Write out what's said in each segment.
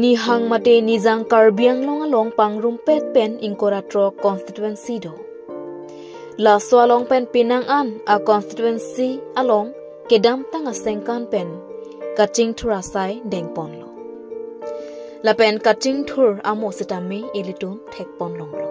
Ni hang mate ni jang karbiang long along pangrum pet pen inkoratro constituency do. La so along pen pinang an a constituency along kedam tanga sengkan pen kaching thurasai dengpon lo. La pen kaching thur amo sitame ilitun thekpon long lo.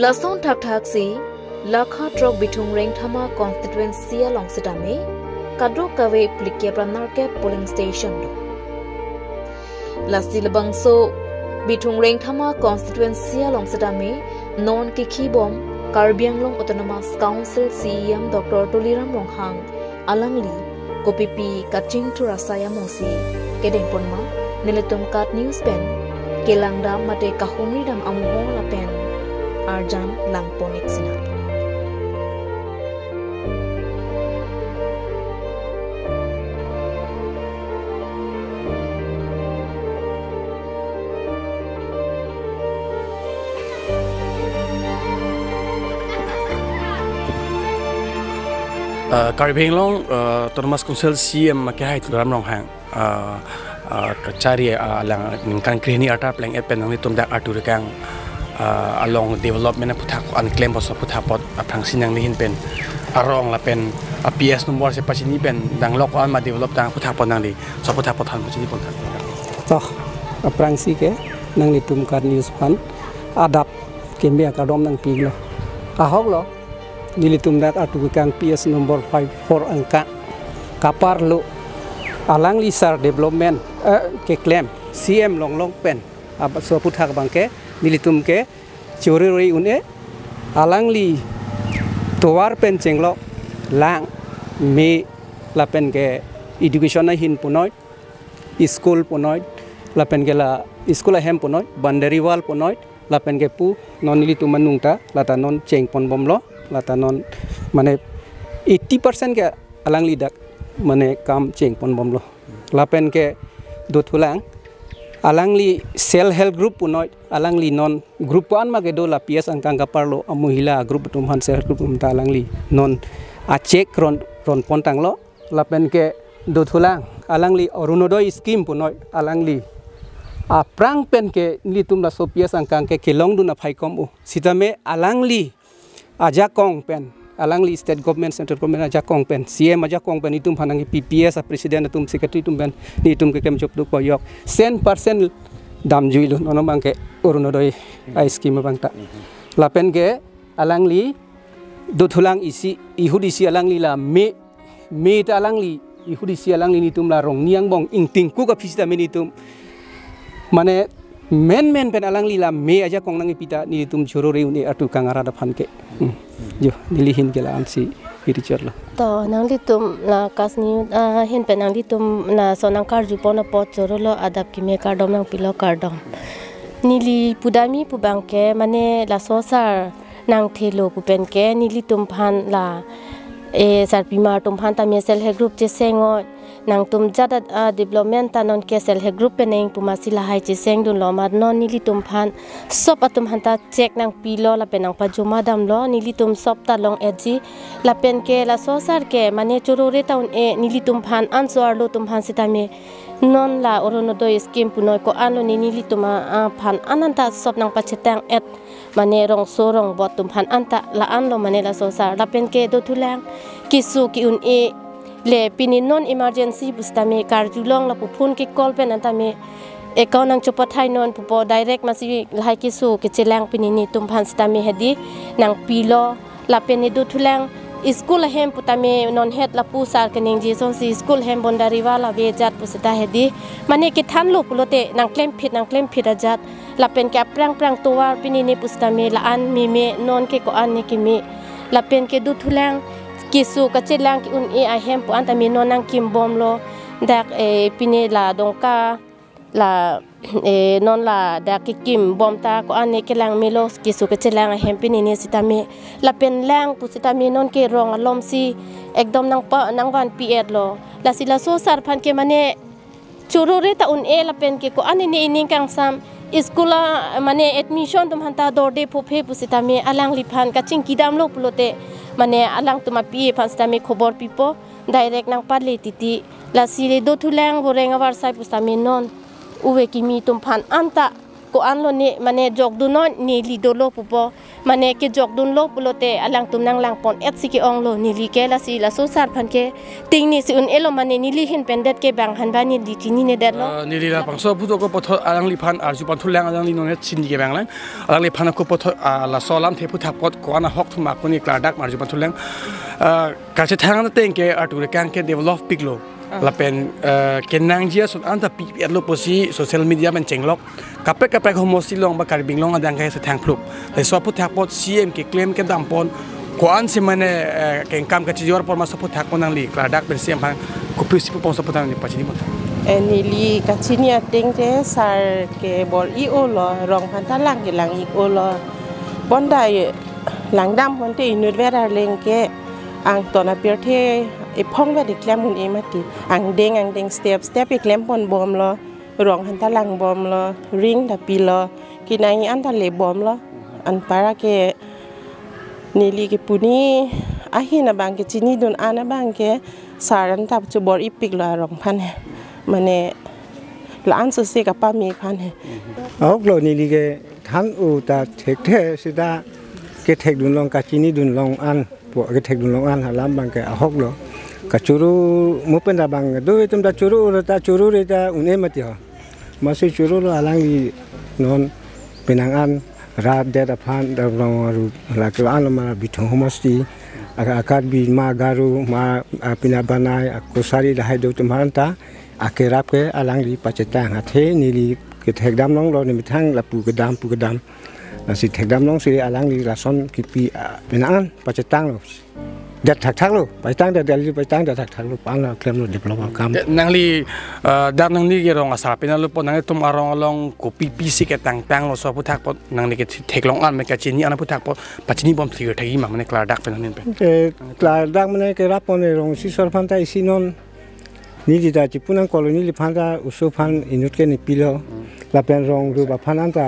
Lason thak thak si lakha trok bitung reng thama constituency along sitame kadro kawe plikya pranar ke polling station do. Lasi labangso bitung reng thama constituency along sitame non kikhi bom Karbiang Long Autonomous Council CEM Dr. Tuliram Ronghang alangli kopipi kaching thurasaya mosi kedeng ponma neletum kat news pen kelangdam mate kahumri dam amuho la pen Arjan Langponik Sinat. Karbiang Long Autonomous Council CM makai Tuliram Ronghang kacari lang ningkan kreni ata plang epen nang nitum dak aturikang along development na puthak unclaim poso puthapot aphang sinang nihin pen arong la pen PS number se pasini pen dang lok an ma develop dang puthapot nang li so puthapot han pasini pon thak to aprang si ke nang nitum kar news pan adap kembe ka dom nang piglo ahok lo nilitum dak aturikang PS number 54 angka kapar lo alang li sar development ke claim CM long pen ab so puthak bangke nilitum ke chori une alangli towar pen chenglo lang me la pen ke education na hin punoi school punoi la pen ke la school hem punoi boundary wall punoi la pen ke pu non nilitum manungta la ta non cheng pon bomlo la ta non mane 80% ke alangli dak mane kam cheng pon bomlo la pen ke dothulang alangli self help group punoi alangli non group one ma gedo la PS angkang kaparlo amuhila group tumhan self group tumta alangli non a check ron pontang lo la pen ke do thulang alangli orunodoi scheme punoi alangli a prang pen ke litum la so PS angkang ke kelong du na phai kom u sitame alangli aja kong pen alangli state government central government aja kong pen CM aja kong pen itum phanangi PPS a president tum secretary tum pen ni tum ke kem chop du ko yok 100% dam juilu nono bangke urunodoi ice cream bangta lapen ke alangli dothulang isi ihudi si alangli la me ta alangli ihudi si alangli ni tum la rong niang bong ingting ku ka fisita me ni tum mane men pen alangli la me aja kong nangi pita ni tum chorore uni atu kangara da phanke jo nilihin ke la ansi irichar la to nang litum la kasni hin pen nang litum na sonang kar jupona pot chorolo adap ki me kardom nang pilo kardom nili pudami pubangke mane la sosar nang thelo pupen ke nili tum phan la e sarpima tum phan ta me sel he group che sengo nang tum jada development ta non ke sel he group pe neng puma sila hai che seng dun lo ma non nili tum phan sop atum han ta check nang pilo la pe nang pa juma dam lo nili tum sop ta long eji la pen ke la sosar ke mane chorore taun e nili tum phan answer lo tum phan sitame non la oronodoi scheme punoi ko anlo ni nili tuma phan ananta sop nang pa chetang et mane rong so rong bot tum phan anta la anlo mane la sosar la pen ke do thulang kisu ki un e le pini non emergency bustame karjulong la phun ki call pen antame account nang chopat thai non pupo direct masi lai kisu ke chelang pini ni tum phan stame hedi nang pilo la pen ni do thulang school hem putame non het la pu sar kening ji so si school hem bondari wala ve jat pusita hedi mane ke than lo pulote nang claim phit ajat la pen ke prang towar pini ni pustame la an mi me non ke ko an ni ki mi la pen ke du thulang kisu ka chelang ki un e a hem pu anta mi non nang kim bom lo dak e pini la dongka la non la dak kim bom ta ko an ni ke lang milo kisu ka chelang a hem pini ni sitame la pen lang pu sitame non ke rong alom si ekdom nang van piet lo la sila so sar phan ke mane chorore ta un e la pen ke ko ani ne ning kang sam iskula mane admission tum hanta dorde phophe pusita me alang li phan ka ching kidam lo pulote mane alang tuma pi phan sta me khobor pipo direct nang patle titi la sile do thulang borenga war sai pusta me non uwe kimi tum phan anta ko anlo ne mane jogdu non ni lido lo pupo mane ke jogdun lo pulote alang tum nang lang pon et siki ong lo ni li ke la si la so sar phan ke ting ni si un elo mane ni li hin pendet ke bang han ba ni di tini ne det lo ni li la pang so pu to ko potho alang li phan arju pan thulang alang li non het sin ke bang lang alang li phan ko potho la solam the pu thap pot ko ana hok thuma ko ni klar dak marju pan thulang ka che thang na teng ke atu re kang ke develop piglo la pen kenang jia sun anta pi lo posi social media man chenglok kapek homo silong ba karbing long adang kai sa thang phup le so pu thak pot cm ke claim ke dam pon ko an se mane ken kam ka chi jor por ma so pu thak ko nang li klar dak ben sem phang ko pris pu pong so pu thang ni pa chi ni mo ni li ka chi nia teng te sar ke bol I o lo rong phan ta lang ke lang I o lo bon dai lang dam hon te inut ve ra leng ke ang to na per the e phong ve de klem mun e mati ang deng step e klem pon bom lo rong han ta lang bom lo ring da pi lo kinai an ta le bom lo an para ke ni li ke puni a hina bang ke chini don ana bang ke saran ta chu bor ipik lo rong phan mane la an se ka pa mi phan ok lo ni li ke thang u ta thek the sida ke thek dun long ka chini dun long an po ke thek dun long an halam bang ke ahok lo kacuru mupen da bang do itum da curu re ta une mati ho masih curu lo alang di non penangan rat da phan da ru la ke an ma bitong homasti akad bi ma garu ma pinabanai akusari da hai do tumhan ta akerap ke alang di paceta ngathe ni li ke thek dam long lo ni mithang la pu ke dam nasi thek dam long si alang di lason kipi penangan pacetang lo dat thak lo pai tang da dali pai tang da thak lo pan la klem lo develop kam nang li dam nang ni ge rong asa pena lo pon nang tum arong along ko pi si ke tang lo so pu thak pot nang ni ke thek long an me ka chini ana pu thak pot pachini bom thir thagi ma mane klar dak pen nin pen klar dak mane ke rap pon rong si sor phan ta isi non ni di da chi punang koloni li phan da usu phan inut ke ni pilo la pen rong ru ba phan an ta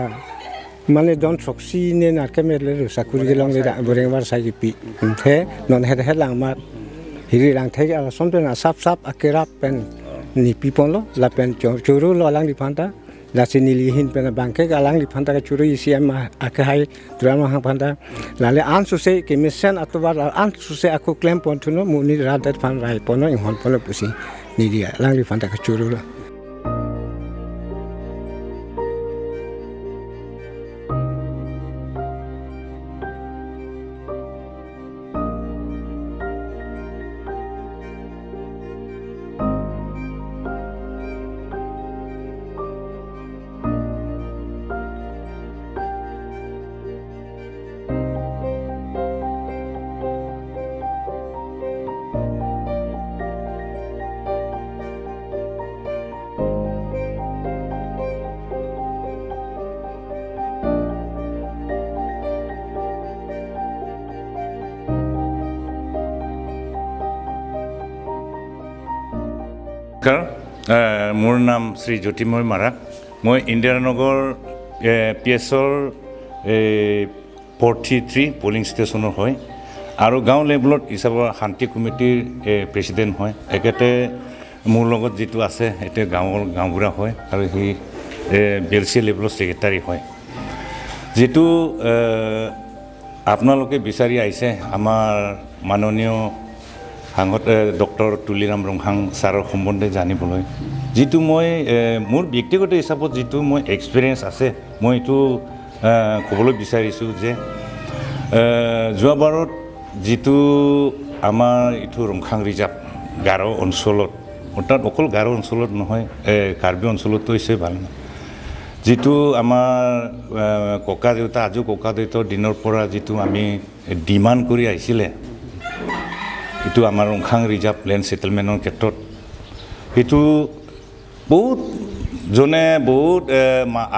mane don troksi ne na kemer le ru sakuri gelong le da boreng war sai pi the non het lang ma hiri lang the ala son pen sap akerap pen ni pi pon lo la pen churu lo lang di phanta la sini li hin pen bangke alang di phanta ka churu isi ma akai drama hang phanta la le an su se ke mission atwa an su se aku claim pon thuno mu ni ra dat phan rai pon no hon pon pusi ni dia lang di phanta ka churu lo मोर नाम श्री ज्योतिमय मारा मैं Indiranagar PSR 43 polling station है और गाँव level हिसाब शांति कमिटिर president है एके मोर लगत जी आसे गाँवबुरा है और सी BLC लेवल सेक्रेटारी है जी आपनालोके विचारि आइसे आमार माननीय हांगत डॉक्टर तुलिराम रंहां सार सम्बन्धे जानिबोलै जितु मैं मोर व्यक्तिगत हिसाबत जितु मैं एक्सपिरियेन्स आसे मैं इटु कबोलै बिचारिछु जे जुवाबारत जितु आमार इटु रंखां रिजार्व गारो अञ्चलत अर्थात अकल गारो अञ्चलत নহয় कार्बि अञ्चलतो एसे ভাল जितु आमार कका देउता आजु कका देउतार दिনৰ পৰা जितु आमी डिमान्ड কৰি आइছিলে इटु आमार रंखां रिजार्व लैंड सेटलमेन्टर क्षेत्र इटु बहुत जने बहुत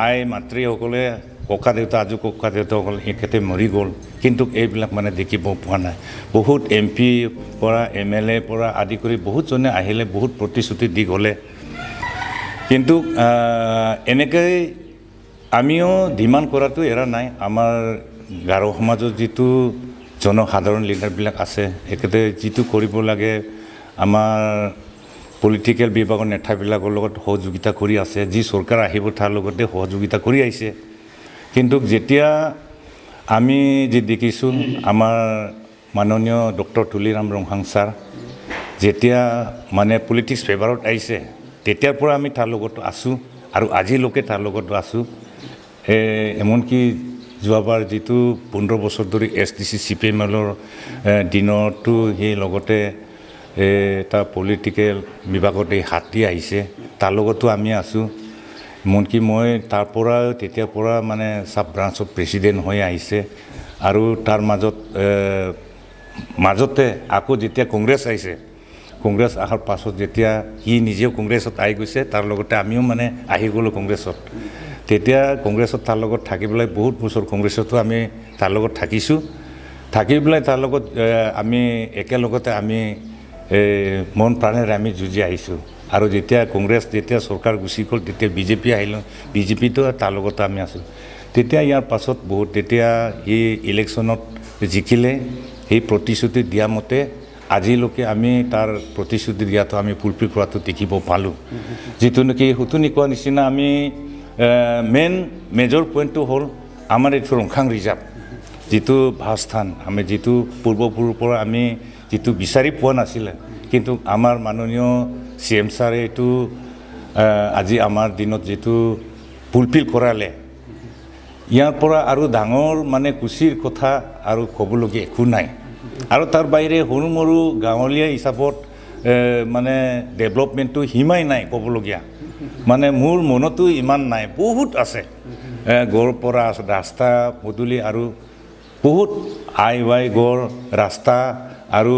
आइ मातृ सकले ককা দেউতা আজি ককা দেউতাসকল এখেতে মৰি গ'ল কিন্তু এইবিলাক মানে দেখিব পোৱা নাই বহুত MP পৰা MLA পৰা আদি কৰি বহুতজনে আহিলে বহুত প্ৰতিশ্ৰুতি দি গ'লে কিন্তু এনেকৈ আমিও ডিমাণ্ড কৰাটো এৰা নাই আমাৰ গাৰো সমাজৰ যিটো জনসাধাৰণ লিডাৰবিলাক আছে একেতে যিটো কৰিব লাগে আমাৰ পলিটিক্যাল বিভাগৰ নেতাবিলাকৰ লগত সহযোগিতা কৰি আছে যি চৰকাৰ আহিব তাৰ লগতে সহযোগিতা কৰি আহিছে কিন্তু যেতিয়া আমি যে দেখিছোঁ আমাৰ মাননীয় ডক্টৰ তুলিৰাম ৰংহাং ছাৰ যেতিয়া মানে পলিটিক্স ফেভাৰত আহিছে তেতিয়াৰ পৰা আমি তাৰ লগত আছোঁ আৰু আজিলৈকে তাৰ লগত আছোঁ এমনকি যোৱাবাৰ যিটো 15 বছৰ ধৰি SDC CPMLৰ দিনতো সেই লগতে এটা পলিটিক্যাল বিভাগত এই হাত দি আহিছে তাৰ লগতো আমি আছোঁ এমনকি মই তাৰ পৰা তেতিয়াৰ পৰা মানে সাব ব্ৰাঞ্চৰ প্ৰেছিডেণ্ট হৈ আহিছে আৰু তাৰ মাজতে আকৌ যেতিয়া কংগ্ৰেছ আহিছে কংগ্ৰেছ আহাৰ পাছত যেতিয়া সি নিজেও কংগ্ৰেছত আহি গৈছে তাৰ লগতে আমিও মানে আহি গ'লোঁ কংগ্ৰেছত তেতিয়া কংগ্ৰেছত তাৰ লগত থাকিবলৈ বহুত বছৰ কংগ্ৰেছতো আমি তাৰ লগত থাকিছোঁ থাকি পেলাই তাৰ লগত আমি একেলগতে আমি মন প্ৰাণেৰে আমি যুঁজি আহিছোঁ আৰু যেতিয়া কংগ্ৰেছ যেতিয়া চৰকাৰ গুচি গ'ল তেতিয়া BJP আহিলোঁ BJPতো তাৰ লগত আমি আছোঁ তেতিয়া ইয়াৰ পাছত বহুত তেতিয়া এই ইলেকশ্যনত জিকিলে সেই প্ৰতিশ্ৰুতি দিয়া মতে আজিলৈকে আমি তাৰ প্ৰতিশ্ৰুতি দিয়াটো আমি ফুলফিল কৰাটো দেখিব পালোঁ যিটো নেকি হুতুনি কোৱা নিচিনা আমি মেজৰ পইণ্টটো হ'ল আমাৰ এইটো ৰংখাং ৰিজাৰ্ভ যিটো ভাস্থান আমি যিটো পূৰ্বপুৰুষৰ পৰা আমি যিটো বিচাৰি পোৱা নাছিলে কিন্তু আমাৰ মাননীয় CM ছাৰে এইটো আজি আমাৰ দিনত যিটো ফুলফিল কৰালে ইয়াৰ পৰা আৰু ডাঙৰ মানে খুচিৰ কথা আৰু ক'বলগীয়া একো নাই আৰু তাৰ বাহিৰে সৰু মৰু গাঁৱলীয়া হিচাপত মানে ডেভেলপমেণ্টটো সীমাই নাই ক'বলগীয়া মানে মোৰ মনতো ইমান নাই বহুত আছে গড় পৰা ৰাস্তা পদূলি আৰু বহুত আই গড় ৰাস্তা আৰু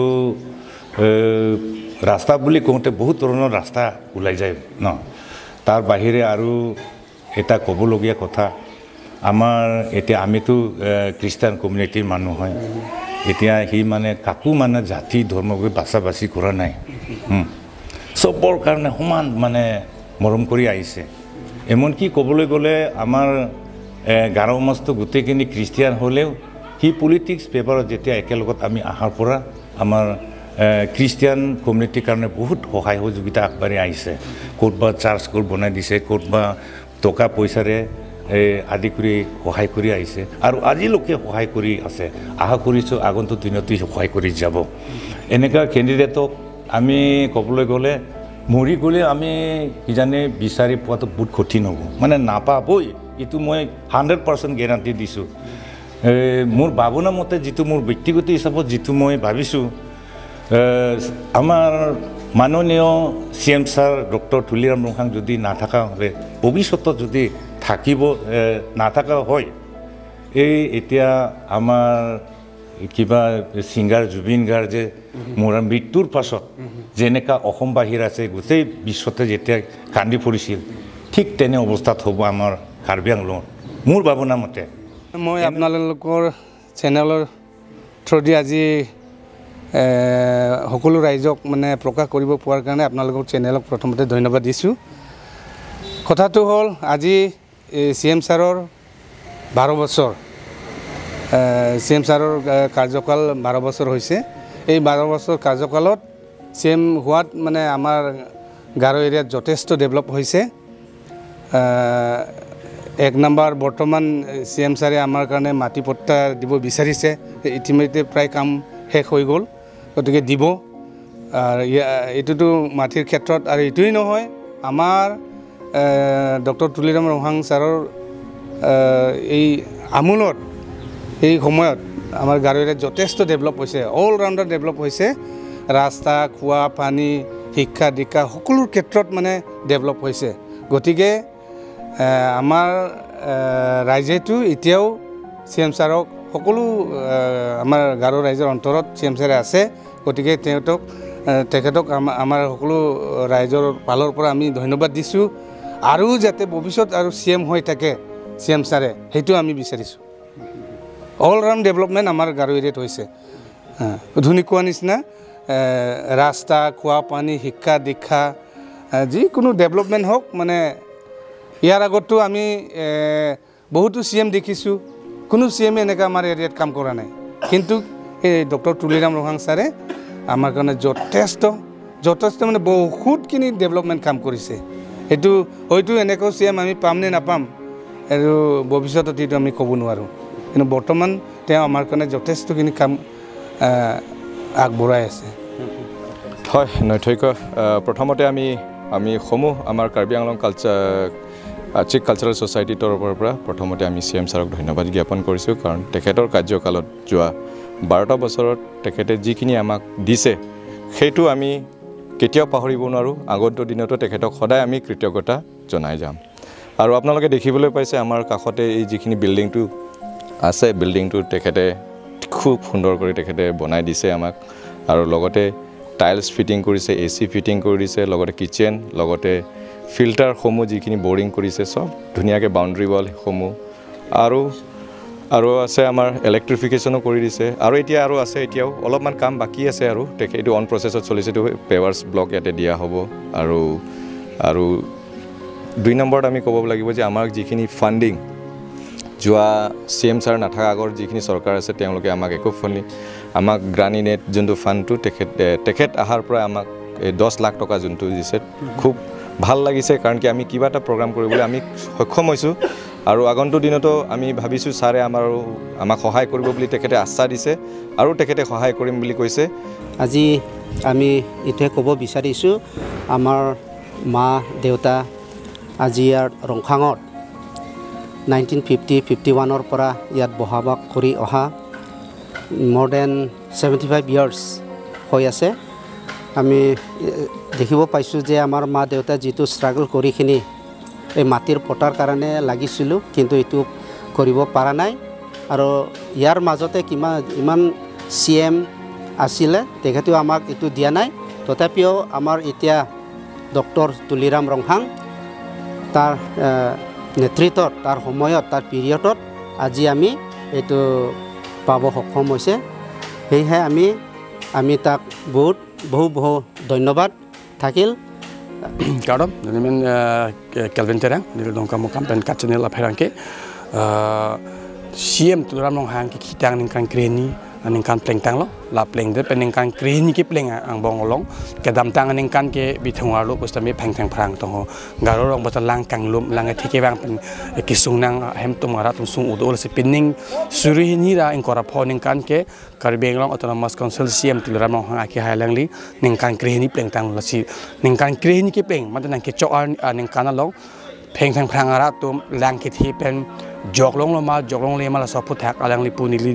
ৰাস্তা বুলি কওঁতে বহুত ধৰণৰ ৰাস্তা ওলাই যায় ন তাৰ বাহিৰে আৰু এটা ক'বলগীয়া কথা আমাৰ এতিয়া আমিতো খ্ৰীষ্টান কমিউনিটিৰ মানুহ হয় এতিয়া সি মানে কাকো মানে জাতি ধৰ্মকৈ বাছি কৰা নাই চবৰ কাৰণে সমান মানে মৰম কৰি আহিছে এমনকি ক'বলৈ গ'লে আমাৰ গাৰো সমাজটো গোটেইখিনি খ্ৰীষ্টিয়ান হ'লেও সি পলিটিক্স পেপাৰত যেতিয়া একেলগত আমি অহাৰ পৰা আমাৰ খ্ৰীষ্টিয়ান কমিউনিটিৰ কাৰণে বহুত সহায় সহযোগিতা আগবাঢ়ি আহিছে ক'তবা চাৰ্চ স্কুল বনাই দিছে ক'তবা টকা পইচাৰে আদি কৰি সহায় কৰি আহিছে আৰু আজিলৈকে সহায় কৰি আছে আশা কৰিছোঁ আগন্তুক দিনতো সহায় কৰি যাব এনেকুৱা কেণ্ডিডেটক আমি ক'বলৈ গ'লে মৰি গ'লে আমি কিজানি বিচাৰি পোৱাটো বহুত কঠিন হ'ব মানে নাপাবই এইটো মই 100% গেৰাণ্টি দিছোঁ মোৰ ভাৱনা মতে যিটো মোৰ ব্যক্তিগত হিচাপত যিটো মই ভাবিছোঁ আমাৰ মাননীয় CM sir doctor Tuliram Ronghang যদি নাথাকা হ'লে ভৱিষ্যতত যদি থাকিব নাথাকা হয় এই এতিয়া আমাৰ কিবা ছিংগাৰ জুবিন গাৰ্গ যে মোৰ মৃত্যুৰ পাছত যেনেকা অসম বাহিৰ আছে গোটেই বিশ্বতে যেতিয়া কান্দি পৰিছিল ঠিক তেনে অৱস্থাত হ'ব আমাৰ কাৰ্বি আংলঙত মোৰ ভাৱনা মতে মই আপোনালোকৰ চেনেলৰ থ্ৰুদি আজি সকলো ৰাইজক মানে প্ৰকাশ কৰিব পোৱাৰ কাৰণে আপোনালোকৰ চেনেলক প্ৰথমতে ধন্যবাদ দিছোঁ কথাটো হ'ল আজি CM ছাৰৰ 12 বছৰ CM ছাৰৰ কাৰ্যকাল 12 বছৰ হৈছে এই 12 বছৰ কাৰ্যকালত CM হোৱাত মানে আমাৰ গাৰো এৰিয়াত যথেষ্ট ডেভেলপ হৈছে এক নম্বৰ বৰ্তমান CM ছাৰে আমাৰ কাৰণে মাটি পট্টা দিব বিচাৰিছে ইতিমধ্যে প্ৰায় কাম শেষ হৈ গ'ল গতিকে দিব আৰু এইটোতো মাটিৰ ক্ষেত্ৰত আৰু এইটোই নহয় আমাৰ ডক্টৰ তুলিৰাম ৰংহাং ছাৰৰ এই আমোলত এই সময়ত আমাৰ গাৰো এৰিয়াত যথেষ্ট ডেভেলপ হৈছে অল ৰাউণ্ডাৰ ডেভেলপ হৈছে ৰাস্তা খোৱা পানী শিক্ষা দীক্ষা সকলো ক্ষেত্ৰত মানে ডেভেলপ হৈছে গতিকে আমাৰ ৰাইজেতো এতিয়াও CM ছাৰক সকলো আমাৰ গাৰো ৰাইজৰ অন্তৰত CM ছাৰে আছে গতিকে তেখেতক আমাৰ সকলো ৰাইজৰ ফালৰ পৰা আমি ধন্যবাদ দিছোঁ আৰু যাতে ভৱিষ্যত আৰু CM হৈ থাকে CM ছাৰে সেইটো আমি বিচাৰিছোঁ অল ৰাউণ্ড ডেভেলপমেণ্ট আমাৰ গাৰো এৰিয়াত হৈছে ধুনী কোৱা নিচিনা ৰাস্তা খোৱা পানী শিক্ষা দীক্ষা যিকোনো ডেভেলপমেণ্ট হওক মানে ইয়াৰ আগতো আমি বহুতো CM দেখিছোঁ কোনো CM এনেকৈ আমাৰ এৰিয়াত কাম কৰা নাই কিন্তু এই ডক্টৰ তুলিৰাম ৰহাং ছাৰে আমাৰ কাৰণে যথেষ্ট মানে বহুতখিনি ডেভেলপমেণ্ট কাম কৰিছে সেইটো হয়তো এনেকৈ CM আমি পাম নে নাপাম আৰু ভৱিষ্যতত এইটো আমি ক'ব নোৱাৰোঁ কিন্তু বৰ্তমান তেওঁ আমাৰ কাৰণে যথেষ্টখিনি কাম আগবঢ়াই আছে হয় নৈথক্য প্ৰথমতে আমি সমূহ আমাৰ কাৰ্বি আংলং চিক কালচাৰেল ছ'চাইটিৰ তৰফৰ পৰা প্ৰথমতে আমি CM ছাৰক ধন্যবাদ জ্ঞাপন কৰিছোঁ কাৰণ তেখেতৰ কাৰ্যকালত যোৱা 12টা বছৰত তেখেতে যিখিনি আমাক দিছে সেইটো আমি কেতিয়াও পাহৰিব নোৱাৰোঁ আগন্তুক দিনতো তেখেতক সদায় আমি কৃতজ্ঞতা জনাই যাম আৰু আপোনালোকে দেখিবলৈ পাইছে আমাৰ কাষতে এই যিখিনি বিল্ডিংটো আছে বিল্ডিংটো তেখেতে খুব সুন্দৰ কৰি তেখেতে বনাই দিছে আমাক আৰু লগতে টাইলছ ফিটিং কৰিছে AC ফিটিং কৰি দিছে লগতে কিচেন লগতে ফিল্টাৰসমূহ যিখিনি বৰিং কৰিছে সব ধুনীয়াকৈ বাউণ্ডাৰী ৱালসমূহ আৰু আছে আমাৰ ইলেক্ট্ৰিফিকেশ্যনো কৰি দিছে আৰু এতিয়া আৰু আছে এতিয়াও অলপমান কাম বাকী আছে আৰু এইটো অন প্ৰচেছত চলিছে এইটো পেভাৰ্ছ ব্লক ইয়াতে দিয়া হ'ব আৰু 2 নম্বৰত আমি ক'ব লাগিব যে আমাৰ যিখিনি ফাণ্ডিং যোৱা CM ছাৰ নাথাকা আগৰ যিখিনি চৰকাৰ আছে তেওঁলোকে আমাক একো ফাণ্ডিং আমাক গ্ৰানী নেট যোনটো ফাণ্ডটো তেখেত অহাৰ পৰা আমাক 10 লাখ টকা যোনটো দিছে খুব ভাল লাগিছে কাৰণ কি আমি কিবা এটা প্ৰগ্ৰাম কৰিবলৈ আমি সক্ষম হৈছোঁ আৰু আগন্তুক দিনতো আমি ভাবিছোঁ ছাৰে আমাক সহায় কৰিব বুলি তেখেতে আশ্বাস দিছে আৰু তেখেতে সহায় কৰিম বুলি কৈছে আজি আমি এতিয়া ক'ব বিচাৰিছোঁ আমাৰ মা দেউতা আজি ইয়াৰ ৰংখাঙত 1950-51 পৰা ইয়াত বসবাস কৰি অহা more than 75 years হৈ আছে আমি দেখিব পাইছোঁ যে আমাৰ মা দেউতা যিটো ষ্ট্ৰাগল কৰিখিনি এই মাটিৰ পটাৰ কাৰণে লাগিছিলোঁ কিন্তু এইটো কৰিব পৰা নাই আৰু ইয়াৰ মাজতে ইমান CM আছিলে তেখেতেও আমাক এইটো দিয়া নাই তথাপিও আমাৰ এতিয়া ডক্টৰ তুলিৰাম ৰংহাং তাৰ নেতৃত্বত তাৰ সময়ত তাৰ পিৰিয়ডত আজি আমি এইটো পাব সক্ষম হৈছে সেয়েহে আমি তাক বহু ধন্যবাদ থাকিল Kadam, dengan Kelvin Terang, di dalam kamu kampen kacanil apherangke, CM Tuliram Rongkhang kita ningkan kreni, ningkan pleng tang lo, la pleng de peningkan kreni ke pleng ang bongolong, kedam tang ningkan ke bitungar lo, pasti kami peng perang toh, garorong betul langkang lum, langit hike bang pen kisung nang hem tu marat sung udol sepining suri ni ra ingkorapon ningkan ke Karbi Anglong Autonomous Council CM Tuliram Rongkhang aki hailang li ningkan kreni pleng tang lo si ningkan kreni ke pleng, macam nang kecoan ningkan along peng perang arat tu langit hipen joglong lo ma joglong le mala so puthak alang li puni li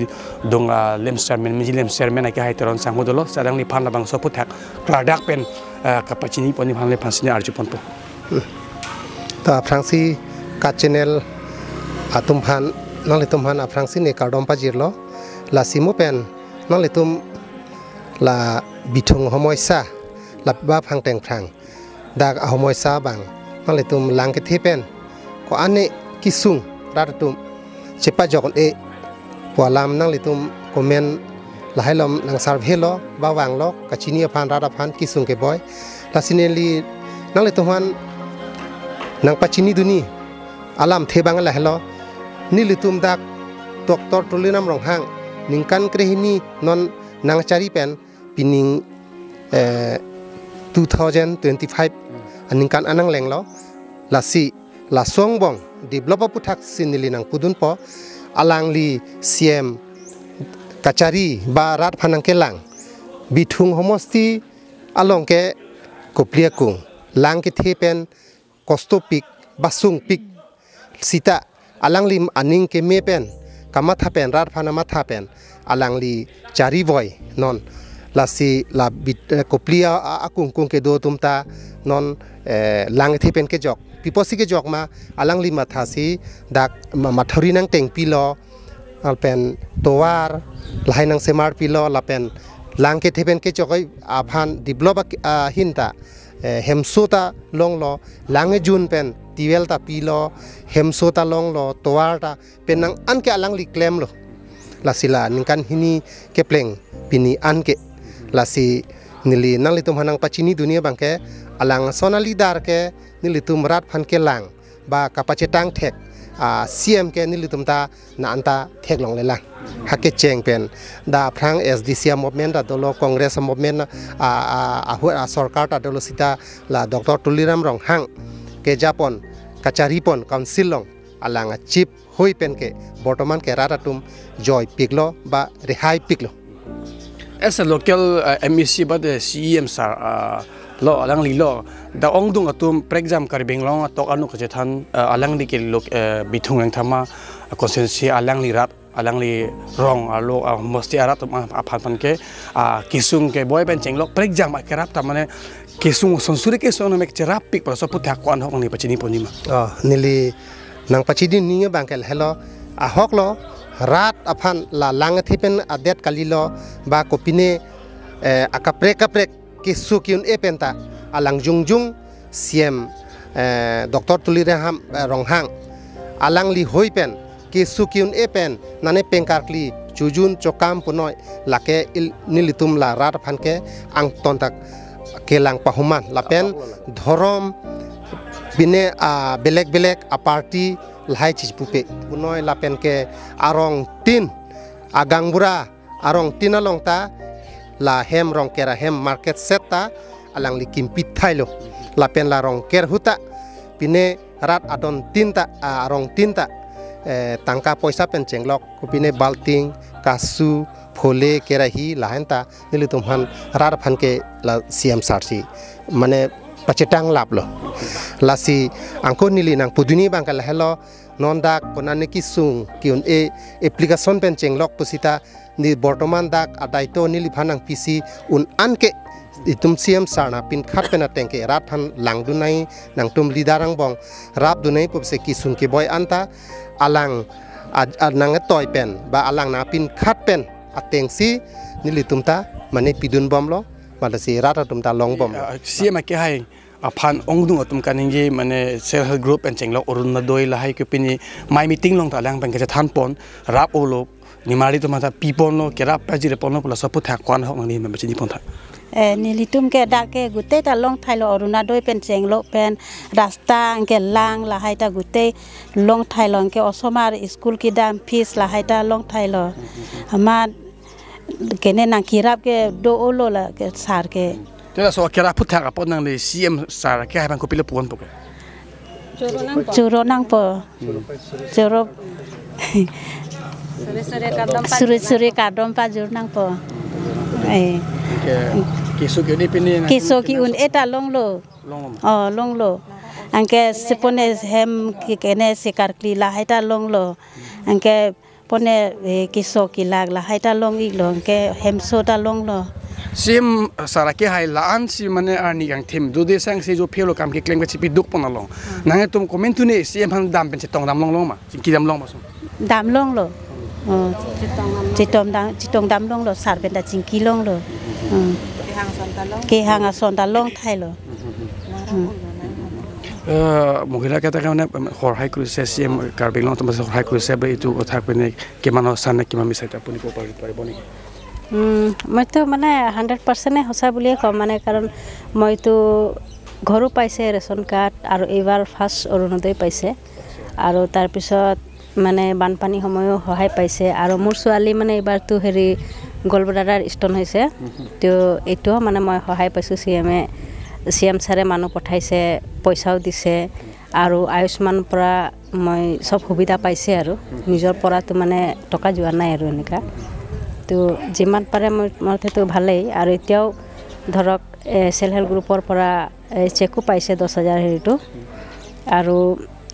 dong lemsermen mi lemsermen aki hai teron sang modolo sadang li phan labang so puthak kladak pen kapachini poni phan le phasini arju ponpo ta frangsi ka channel atum phan nang le tum phan a frangsi ne kardom pa jirlo la simo pen nang le tum la bithung homoisa la ba phang teng phrang dak a homoisa bang nang le tum lang ke the pen ko ane kisung Ratum cepat jokon walam nang litum komen lahilom nang sarvelo bawang lo kacini aphan rada aphan kisung ke boy lasineli nang lituman nang pacini duni alam thebang lahelo ni litum dak Dr. Tuliram Rongkhang ningkan krehini non nang cari pen pining 2025 ningkan anang lenglo lasi la songbong developer puthak sinili nang pudun po alang li CM kachari ba rat phanang ke lang bithung homosti along ke koplia kung lang ke thepen kostopik basung pik sita alang li aning ke mepen kamatha pen rat phana matha pen alang li chari boy non lasi la koplia akung kung ke do tumta non lang thepen ke jok piposi ke jok ma alang li mathasi dak mathori nang teng pilo alpen towar lahai nang semar pilo lapen lang ke thepen ke jokoi aphan develop hinta hemsota longlo lange jun pen tiwel ta pilo hemso ta long lo toar ta penang an ke alang li claim lo la sila ningkan hini ke pleng pini an ke la si nili nang litum hanang pachini dunia bangke alang sonali dar ke nilitum rat phan ke lang ba kapacetang thek CM ke nilitum ta na anta thek long le lang hakke cheng pen da phrang SDC movement da dolo congress movement sarkar ta dolo sita la Dr. Tuliram Rong Hang ke Japon kachari pon council long alang chief hoi pen ke bortoman ke raratum joy piklo ba rehai piklo as a local MEC but the CEM sar lo alang li lo da ong dung atum exam karbeng long tok anu ka jethan alang di ke lok bithung ang thama consensus alang li rat alang li rong alo mosti arat aphan pan ke kisung ke boy ben chenglok exam akrap tamane kisung sonsuri ke sono mek cerapik para so puthak kon hok ni pachini ponima nili nang pachidi ninga bangkel hello ahok lo rat aphan la lang thipen adet kalilo ba kopine akaprek kisukyun epenta alang jungjung CM Dr. Tuliram Rong Hang alang li hoipen kisukyun epen nane pengkarkli jujun chokam punoi lake nilitum la rat phanke ang tontak kelang pahuman lapen dhorom bine belek party lahai chijpupe punoi lapen ke arong tin agangbura arong tinalong ta la hem rong kera hem market seta alang li kimpit thailo lapen la rong ker huta pine rat adon tinta arong tinta tangka poisa pen chenglok kupine balting kasu phole kerahi lahenta nilitumhan rar phanke la CM sarsi mane pachetang laplo lasi angko nili nang puduni bangkal hello nondak konane kisung kiun application pen chenglok pusita ni bortoman dak adaito nili phanang PC un anke itum CM sarna pin khat pena tengke rat phan langdunai nang tum lidarang bong rap dunai pupse kisung ke boy anta alang nang toy pen ba alang na pin khat pen atengsi nili tumta mane pidun bomlo malasi rat tumta long bom CM ke hai aphan ongdung atum kaningi mane self help group and chenglok urun na doi la hai ke pini my meeting long ta lang bang ke than pon rap olo nimali to mata pipon no kerap pajire pon no pula sapu thak kwan hok ni membe chini pon tha nilitum ke dake gute ta long thailo oruna doi pen chenglo pen rasta ke lang la haita gute long thailo ke osomar school ki dam fees la haita long thailo ama kene nang kirap ke do olo la ke sar ke tela so kerap puthak apon nang le CM sar ke ban ko pile pon poke churo nang po churo suri kadom pa jur nang po kisu ni pini ki un eta long lo angke sepone hem ki kene sikarkli la haita long lo angke pone kiso ki lag la haita long ik lo angke hem sota long lo sim sarake hai laan si mane arni gang thim do de sang se jo phelo kam ke kleng chi pi duk pon long nang tum comment tu ne sim han dam pen che tong dam long ma ki dam long ma so dam long lo chitong dam long lo sar ben da chingki long lo ke hang son ta long thai lo mohila kata kan hor hai kru se CM karbeng long to hor hai kru se be itu othak pene ke mano san ki mami saita puni ko pari boni মই তো মানে 100% হসা বুলিয়ে কম মানে কারণ মই তো ঘরও পাইছে রেশন কার্ড আর এবার ফার্স্ট অরুণোদয় পাইছে আর তার পিছত মানে বানপানী সময়ও সহায় পাইছে আর মোর ছোৱালী মানে এবাৰ তো হেৰি গলব্লাডাৰ ষ্টন হৈছে তো এটো মানে মই সহায় পাইছো CM ছাৰে মানুহ পঠাইছে পইচাও দিছে আৰু আয়ুষ্মান পৰা মই সব সুবিধা পাইছে আৰু নিজৰ পৰা তো মানে টকা যোৱা নাই আৰু এনেকা তো যিমান পাৰে মতে তো ভালেই আৰু এতিয়াও ধৰক সেলফ হেল্প গ্ৰুপৰ পৰা চেকো পাইছে 10,000 হেৰিটো আৰু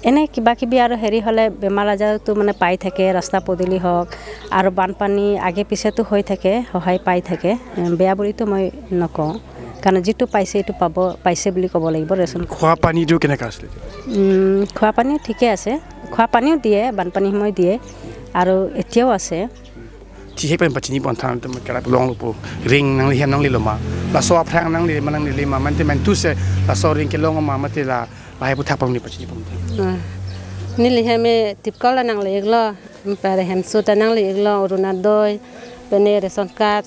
এনে কিবা কিবি আৰু হেৰি হলে বেমাৰ আজাৰটো মানে পাই থাকে ৰাস্তা পদূলি হওক আৰু বানপানী আগে পিছেতো হৈ থাকে সহায় পাই থাকে বেয়া বুলিতো মই নকওঁ কাৰণ যেটো পাইছে এটো পাইছে বুলি ক'ব লাগিব ৰেচন খোৱা পানীটো কেনেকা আছিল খোৱা পানী ঠিকে আছে খোৱা পানীও দিয়ে বানপানী সময় দিয়ে আৰু এতিয়াও আছেที่เป็นปัจจุบันทางตัวมันกระไรลองลูกริงนั่งเรียนนั่งเรียนลงมาลาโซ่พระนั่งเรียนมานั่งเรียนมามันจะมันทุเสลาโซ่ริงเกลงมามันจะลาให้ผู้ทักปมนี้ปัจจุบัน นี่เลยให้ติดก็แล้วนั่งเลยอีกแล้วไปเห็นสุดแต่นั่งเลยอีกแล้วรุนาดอยเป็นเรื่องสำคัญ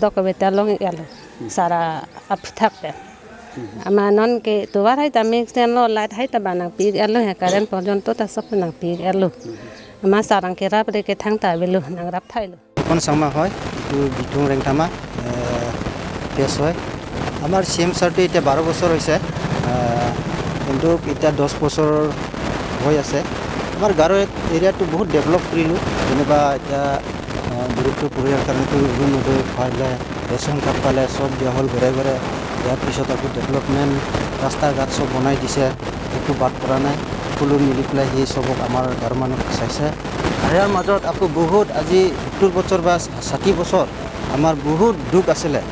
ดอกเบี้ยลงอีกแล้วสาระอัพทักเลยมานั่นก็ตัวว่าให้แต่ไม่เส้นล้อไล่ให้แต่บ้านนังปีกแล้วเหตุการณ์พอจนตัวแต่สักนังปีกแล้วมาสารังเกรับเลยก็ทั้งแต่เวลุนังรับไทยเลยคนสมัครให้ดูบิทุงเร่งทำมาเพียสไว้আমাৰ সিএম সাৰটি এটা 12 বছৰ হয়েছে কিন্তু এটা 10 বছৰ হয়ে আছে আমাৰ গাঁৱৰ এৰিয়াটো বহুত ডেভেলপ কৰিলোঁ যেনিবা এতিয়া গুৰুত্ব পৰিয়াৰ কাৰণেতো নদী পালে ৰেচন কাৰ্ড পালে চব দিয়া হ'ল ঘৰে ঘৰে ইয়াৰ পিছত আকৌ ডেভেলপমেণ্ট ৰাস্তা ঘাট চব বনাই দিছে একো বাদ পৰা নাই সকলো মিলি পেলাই সেই চবক আমাৰ গাঁৱৰ মানুহ চাইছে আৰু ইয়াৰ মাজত আকৌ বহুত আজি 70 বছৰ বা 60 বছৰ আমাৰ বহুত দুখ আছিলে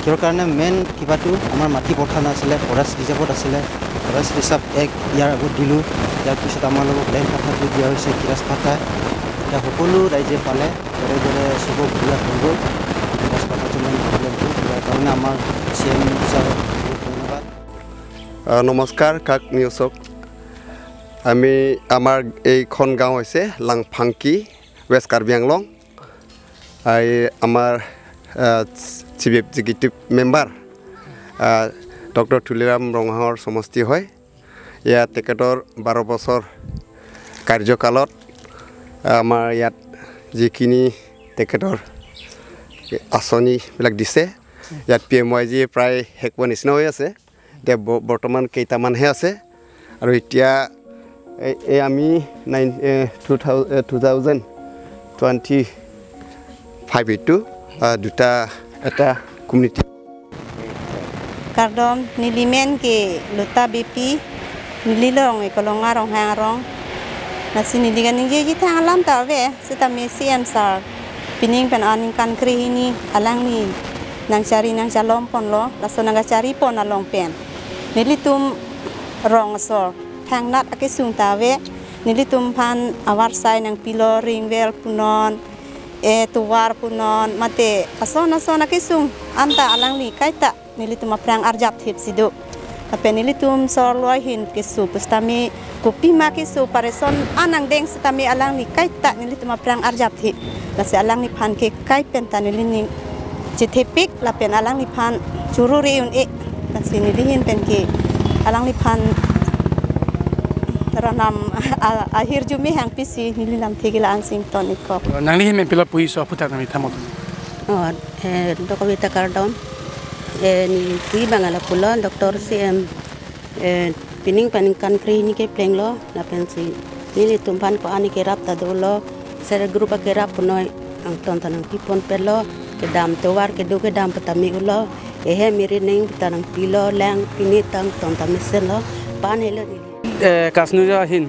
কিয় কাৰণে মেইন কিবাটো আমাৰ মাটি পঠা নাছিলে ফৰেষ্ট ৰিজাৰ্ভত আছিলে ফৰেষ্ট ৰিজাৰ্ভ এক ইয়াৰ আগত দিলোঁ ইয়াৰ পিছত আমাৰ লগত লেণ্ড পথাটো দিয়া হৈছে কিৰাজ পাতা এতিয়া সকলো ৰাইজে পালে ঘৰে ঘৰে চবক দিয়া হৈ গ'ল কিৰাজ পাতাটো মেইন প্ৰব্লেমটো ইয়াৰ কাৰণে আমাৰ CM ছাৰক ধন্যবাদ নমস্কাৰ কাক নিউজক আমি আমাৰ এইখন গাঁও হৈছে লাংফাংকি ৱেষ্ট কাৰ্বি আংলং আমাৰ Chief Executive Member Dr. Tuliram Ronghangor সমষ্টি হয় ইয়াত তেখেতৰ 12 বছৰ কাৰ্যকালত আমাৰ ইয়াত যিখিনি তেখেতৰ আঁচনিবিলাক দিছে ইয়াত PMYG প্ৰায় শেষ হোৱা নিচিনা হৈ আছে এতিয়া বৰ্তমান কেইটামানহে আছে আৰু এতিয়া এই আমি 2025 দুটা এটা community Kardom nilimen ke luta BP nililong ikolonga rong hangrong nasi niligan ni je tang alam tawe seta CM sar pining pen aning kan krihini alang ni nang cari nang calom pon lo laso nang cari pon along pen nilitum rong sor thang nat ake sung tawe nilitum pan awar sai nang pilo ring wel punon tuwar punon mate asona kisung anta alang ni kaita nilitum aprang arjap thip sidu ape nilitum sorloi hin kisu pustami kopi ma kisu pareson anang deng stami alang ni kaita nilitum aprang arjap thip lase alang ni phan ke kai penta nilini chithepik la pen alang ni phan chururi un e lase nilihin pen ke alang ni phan Ranam akhir jumi hang pisi nililam thigila ansing toniko nangli me pila pui so putak nami thamot dokowita kardom ni pui bangala pulo Dr. CM pining paning kan krihini ke plenglo la pensi nili tumpan ko ani ke rap ta dolo sere grupa ke rap noi ang tontanang pipon pelo ke dam towar ke do ke dam patami ulo ehe miri ning tanang pilo lang pinitang tontamisen lo pan helo kasnuja hin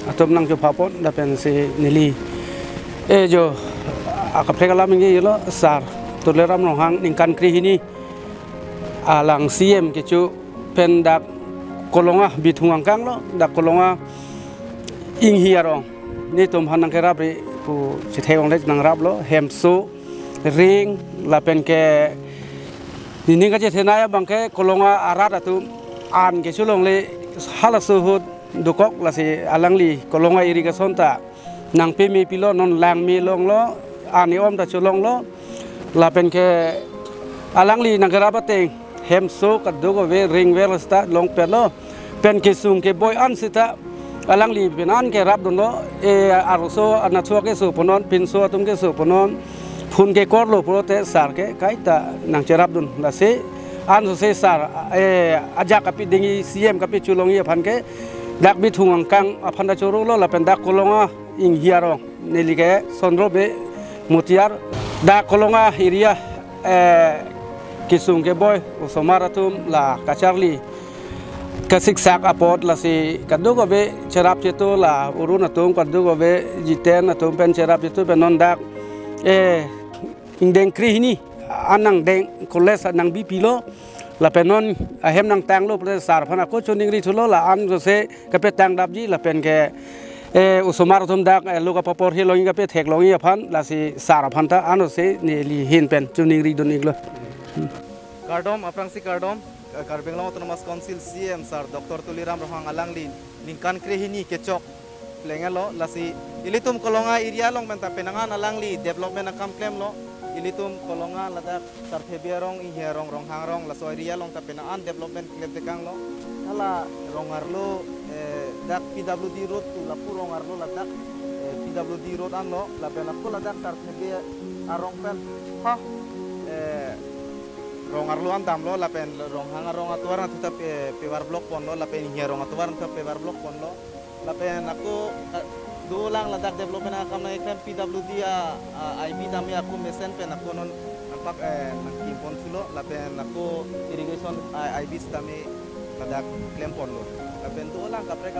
atop nang jo papon da pensi nili jo akaprekala mingi yelo sar Tuliram Ronghang ningkan krihini alang CM kecu pendak kolonga bithungang kang lo dak kolonga inghiarong ni tum hanang kerabri pu chithegong le nang rab lo hemsu ring la pen ke ni ga je thenaya bangke kolonga arat atu an kecu long le halasuhud dukok lasi alangli kolonga irrigation ta nang pe mi pilo non lang mi long lo ani om ta chulong lo la pen ke alangli nagara bateng hemso kadugo ve ring ve rasta long pelo pen ke sung ke boy an sita alangli penan ke rap don lo e aroso anathua ke su ponon pinso tum ke su ponon phun ke korlo prote sar ke kaita nang cherap don la se an so se sar aja kapi dingi CM kapi chulongi phan ke dak bi thung kang aphanda choro lo la pen dak kolonga ing hiarong nelige sondro be mutiar dak kolonga area kisung ke boy usomaratum la kacharli kasik sak apot la si kadugo be cherap cheto la uruna tum kadugo be jiten atum pen cherap cheto pen non dak ingdeng krihini anang deng koles anang bi pilo la penon ahem nang tang lo pre sar phana ko choning ri thulo la an so se kape tang dap ji la pen ke usomar thum dak loga papor he loing kape thek loing phan la si sar phan ta an se ni li hin pen choning ri don iglo Kardom aprangsi Kardom Karbenglang Autonomous Council CM sar Dr. Tuliram Ronghang alangli ningkan krehini kechok plengelo lasi ilitum kolonga area long menta penangan alang li development akam claim lo ilitum kolonga ladak sarthebiarong iherong rong hangrong laso area long ta penangan development claim tekang lo ala rongarlo dak PWD road tu lapu rongarlo ladak PWD road an lo la penapu ladak sarthebia arong pen ha rongarlo an damlo la pen rong hangarong atuaran tu ta pewar blok pon lo la pen iherong atuaran ta pewar blok pon lo lapen aku dulang ladak development akam na ikan PWD IB dami aku mesen pen aku non nampak nangkimpon sulo lapen aku irrigation IB dami ladak klempon lo lapen dulang kaprek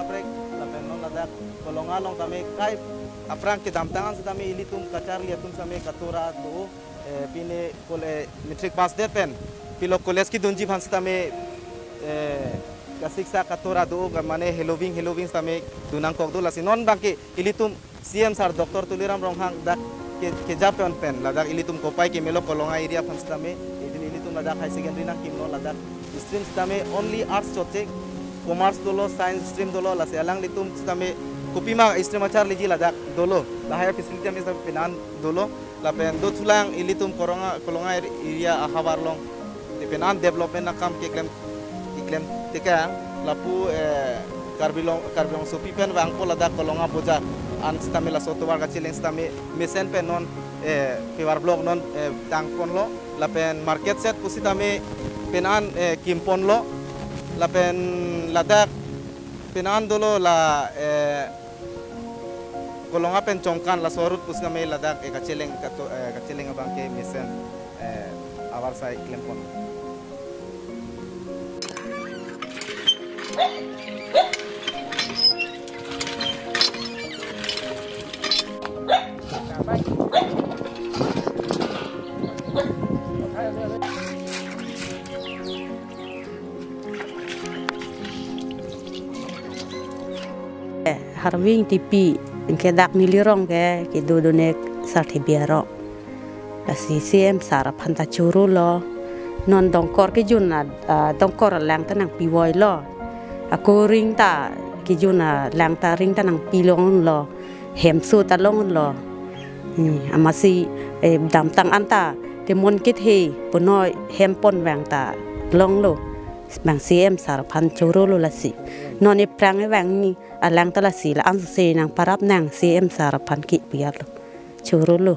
lapen non ladak kolongalong kami kai aprang kita tangan sedami ilitum kacar liatum sami katura do pine kole metric pass det pen pilo koles ki dunji bhans tame kasiksa katura do mane Halloween tame dunang kok do lasi non bangke ilitum CM sar Dr. Tuliram Ronghang dak ke japan pen ladak ilitum kopai ke melo kolonga area bhans tame idin ilitum ladak high secondary nang kimno ladak stream tame only arts chote commerce dolo science stream dolo lasi alang litum tame kupima stream achar liji ladak dolo bahaya facility ame sab penan dolo lapen do tulang ilitum kolonga area ahabar long penan development nakam ke klem tika lapu karbilong sopi pen bang pola da kolonga boja an stamela sotobar ka chileng stame mesen pen non pewar blok non tangpon lo lapen market set pusitame penan kimpon lo lapen ladak penan dolo la kolonga pen chongkan la sorut pusitame ladak ka chileng abang ke mesen awar sai klempon Harwing tipi ke dak nilirong ke dodonek sarthebiaro la CCM sara phanta churu lo non dongkor ke juna dongkor lang tanang piwoi lo aku ring ta ke juna lang ta ring tanang pilong lo hem su ta long lo amasi dam tang anta te mon kit he punoi hem pon wang ta long lo bang CM sara phan churu lo la si non e prang e wang ni alang ta la si la an se nang parap nang CM sara phan ki piar lo churu lo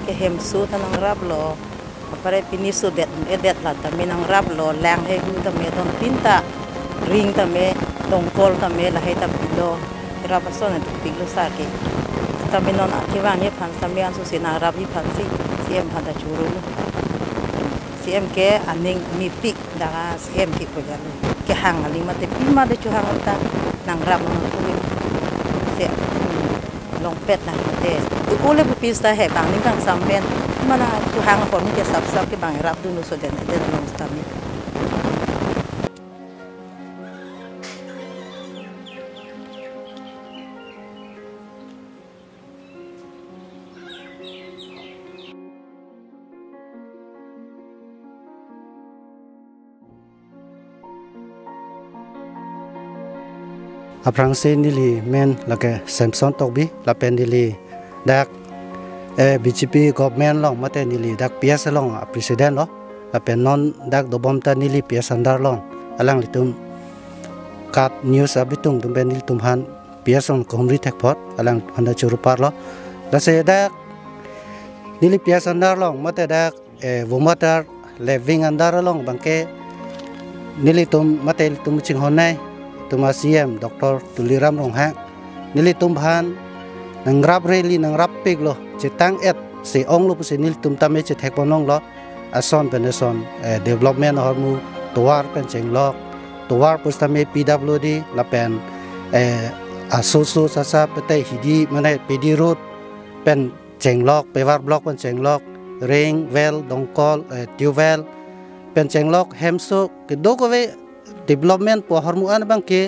ke hem su tanang rap lo apare pinisu det edet la tami nang rap lo lang he gu tame don tinta ring tame dongkol tame la he ta pilo rap so na pilo sa ke tame non akiwang he phan samian su sina rap hi phan si CM phan ta churu CM ke aning mi pik da CM ki ko ya ke hang ali mate pima de chu hang ta nang rap no ku se long pet na te tu ole bu pista he bang ning kang sampen mana tu hang pon ke sap ke bang rap du no so den long stami aprang se nili men lake Samson tokbi lapen nili dak BJP government long mate nili dak PS long president lo lapen non dak dobom ta nili PS andar long alang litum kat news abitung tum ben nil tumhan PS on komri tekpot alang handa churupar lo lase dak nili PS andar long mate dak vomatar living andar long bangke nili tum mate tum ching honai tuma CM Dr. Tuliram Ronghang nili tumbhan nangrap reli nangrap pig lo cetang et se ong lo puse nil tum tame che thek bonong lo ason peneson development hormu tuar pen chenglok tuar pustame PWD lapen asusu sasa pete hidi mane pedi road pen চেংলক paver block পেন চেংলক ring well দংকল tubewell পেন চেংলক হেমছো কেদকবে development পহৰমুআন বাংকে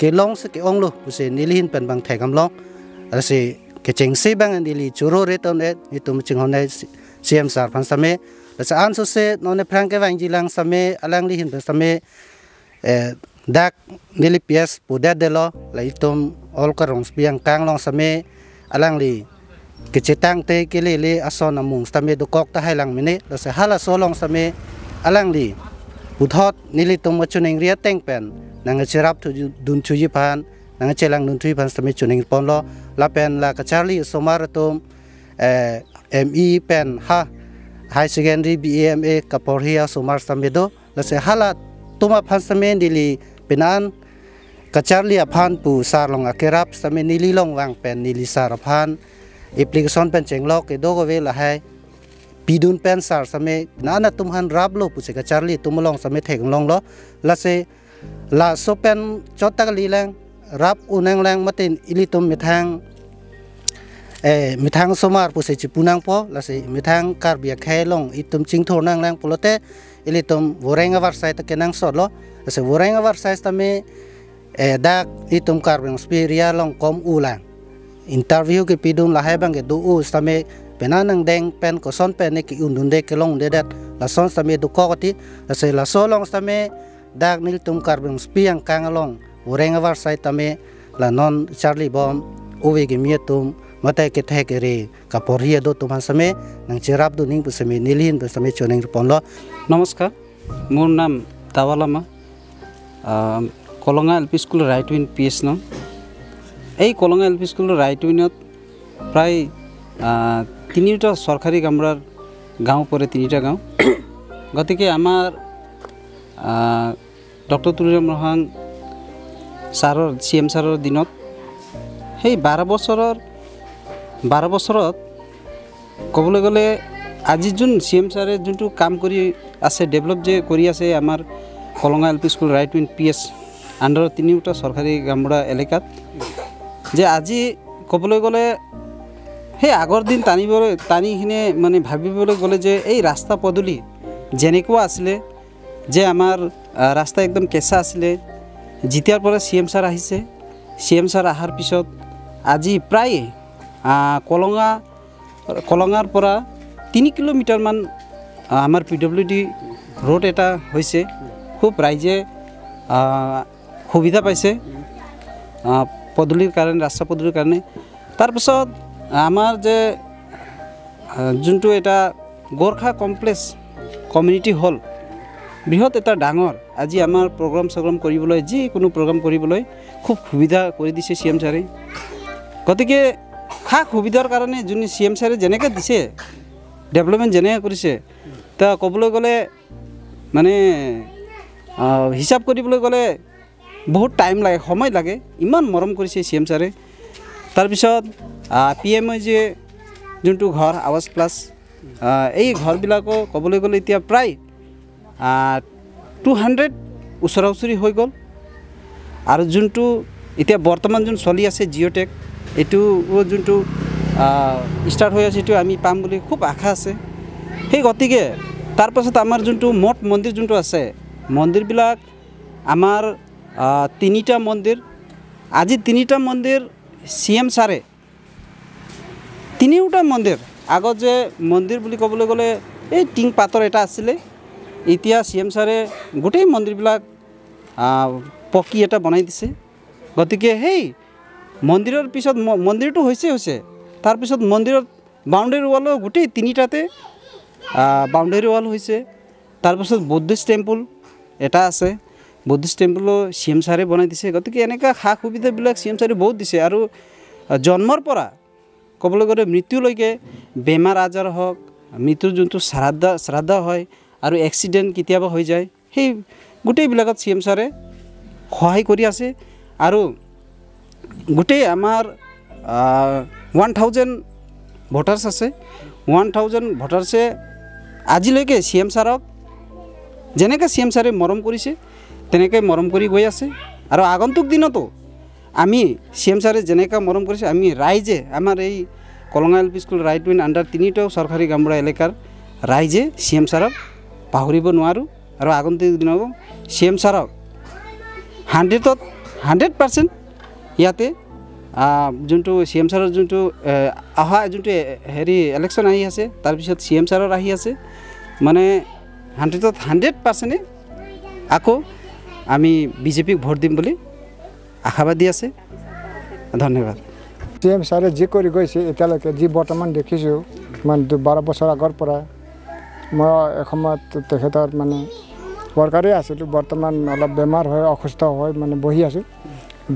কেলং se ke onglo puse nilhin pen bang thegam long ase ke chengse bang nili churo re ton ne itum chinghone cm sar phan same ase an so se none phrang ke bang jilang same alang li hin same dak nili ps puda de lo la itum ol ka rong spiang kang long same alang li ke chetang te ke le ason amung same do kok ta hailang mine ase hala so long same alang li uthot nili tum chuning ria teng pen nang cherap tu dun chuji pan nang chelang dun thui pan sami chuning pon lo la pen la ka charli somar tum me pen ha high secondary bama kaporhia somar samedo la se hala tuma phan same dili penan ka charli aphan pu sar long akerap same nili long wang pen nili sar aphan application pen chenglok ke dogo ve la hai pidun pen sar same nana tumhan rablo pu se ka charli tumlong same theng long lo la se la sopen chotak lilang rap unang lang matin ilitum mithang somar puse chipunang po la se mithang karbia khailong itum chingthor nang lang polote ilitum vorenga warsai ta kenang solo se vorenga warsai tame dak itum karbeng spiria long kom ulang interview ke pidun la hebang ke du u tame penanang deng pen ko son pen ne ki undunde ke long de dat la son tame du kokoti se la solong tame dak nil tum karbeng spiang kangalong urenga warsai tame la non charli bom uwe ge mietum matai ke thek re kaporia do tuman same nang cherap do ning pusame nilhin pusame choneng ponlo নমস্কাৰ মোৰ নাম তাৱালামা Kalanga LP school ৰাইট উইন PS ন এই Kalanga LP school ৰাইট উইনত প্ৰায় 3টা চৰকাৰী কামৰাৰ গাঁও পৰে 3টা গাঁও গতিকে আমাৰ ডক্টৰ তুলিৰাম ৰহাং ছাৰৰ চিএম ছাৰৰ দিনত সেই 12 বছৰত ক'বলৈ গ'লে আজি যোন চিএম ছাৰে যোনটো কাম কৰি আছে ডেভেলপ যে কৰি আছে আমাৰ কলঙা এলপি স্কুল ৰাইট উইন পিএছ আণ্ডাৰ 3টা চৰকাৰী গামৰা এলেকাত যে আজি ক'বলৈ গ'লে সেই আগৰ দিন টানিখিনি মানে ভাবিবলৈ গ'লে যে এই ৰাস্তা পদূলি যেনেকুৱা আছিলে যে আমাৰ ৰাস্তা একদম কেঁচা আছিলে যেতিয়াৰ পৰা চিএম ছাৰ আহিছে চিএম ছাৰ অহাৰ পিছত আজি প্ৰায় কলঙাৰ পৰা 3 কিলোমিটাৰ মান আমাৰ পিডব্লিউডি ৰোড এটা হৈছে খুব ৰাইজে সুবিধা পাইছে পদূলিৰ কাৰণে ৰাস্তা পদূলিৰ কাৰণে তাৰপিছত আমাৰ যে যোনটো এটা গোৰ্খা কমপ্লেক্স কমিউনিটি হল বৃহৎ এটা ডাঙৰ আজি আমাৰ প্ৰগ্ৰাম কৰিবলৈ যিকোনো প্ৰগ্ৰাম কৰিবলৈ খুব সুবিধা কৰি দিছে চিএম ছাৰে গতিকে খা সুবিধাৰ কাৰণে যোন চিএম ছাৰে যেনেকৈ দিছে ডেভেলপমেণ্ট যেনেকৈ কৰিছে তা ক'বলৈ গ'লে মানে হিচাপ কৰিবলৈ গ'লে বহুত টাইম লাগে সময় লাগে ইমান মৰম কৰিছে চিএম ছাৰে তাৰপিছত পিএমআই যে যোনটো ঘৰ আৱাজ প্লাছ এই ঘৰবিলাকো ক'বলৈ গ'লে এতিয়া প্ৰায় 200 ওচৰা ওচৰি হৈ গ'ল আৰু যোনটো এতিয়া বৰ্তমান যোন চলি আছে জিঅ'টেক এইটো যোনটো ষ্টাৰ্ট হৈ আছে এইটো আমি পাম বুলি খুব আশা আছে সেই গতিকে তাৰপাছত আমাৰ যোনটো মঠ মন্দিৰ যোনটো আছে মন্দিৰবিলাক আমাৰ 3টা মন্দিৰ আজি 3টা মন্দিৰ চিএম ছাৰে 3টা মন্দিৰ আগত যে মন্দিৰ বুলি ক'বলৈ গ'লে এই টিং পাতৰ এটা আছিলে এতিয়া চিএম ছাৰে গোটেই মন্দিৰবিলাক পকী এটা বনাই দিছে গতিকে সেই মন্দিৰৰ পিছত মন্দিৰটো হৈছে তাৰপিছত মন্দিৰত বাউণ্ডেৰী ৱালো গোটেই 3টাতে বাউণ্ডেৰী ৱাল হৈছে তাৰপিছত বুদ্ধিষ্ট টেম্পল এটা আছে বুদ্ধিষ্ট টেম্পলো চিএম ছাৰে বনাই দিছে গতিকে এনেকুৱা সা সুবিধাবিলাক চিএম ছাৰে বহুত দিছে আৰু জন্মৰ পৰা ক'বলৈ গ'লে মৃত্যুলৈকে বেমাৰ আজাৰ হওক মৃত্যুৰ যোনটো শ্ৰাদ্ধ হয় আৰু এক্সিডেণ্ট কেতিয়াবা হৈ যায় সেই গোটেইবিলাকত চিএম ছাৰে সহায় কৰি আছে আৰু গোটেই আমাৰ 1000 ভোটাৰ্ছ আছে 1000 ভোটাৰ্ছে আজিলৈকে চিএম ছাৰক যেনেকৈ চিএম ছাৰে মৰম কৰিছে তেনেকৈ মৰম কৰি গৈ আছে আৰু আগন্তুক দিনতো আমি চিএম ছাৰে যেনেকৈ মৰম কৰিছে আমি ৰাইজে আমাৰ এই কলঙা এল পি স্কুল ৰাইট উইন আন্ডাৰ তিনিটাও সৰকাৰি গামবুড়া এলাকাৰ ৰাইজে সিএম সাৰক পাহৰিব নোৱাৰো আৰু আগন্তুক দিনত সিএম সাৰক 100% ইয়াতে যোনটো সিএম সাৰৰ যোনটো আহা যোনটো হেৰি ইলেকশ্যন আহি আছে তাৰপিছত সিএম সাৰৰ আহি আছে মানে 100% আকৌ আমি বিজেপিক ভোট দিম বুলি আশাবাদী আছে ধন্যবাদ সিএম সাৰে যি কৰি গৈছে এতিয়ালৈকে যি বৰ্তমান দেখিছোঁ মানে 12 বছৰ আগৰ পৰা মই এসময়ত তেখেতৰ মানে ওয়াৰ্কাৰে আছিলোঁ বৰ্তমান অলপ বেমাৰ হৈ অসুস্থ হৈ মানে বহি আছোঁ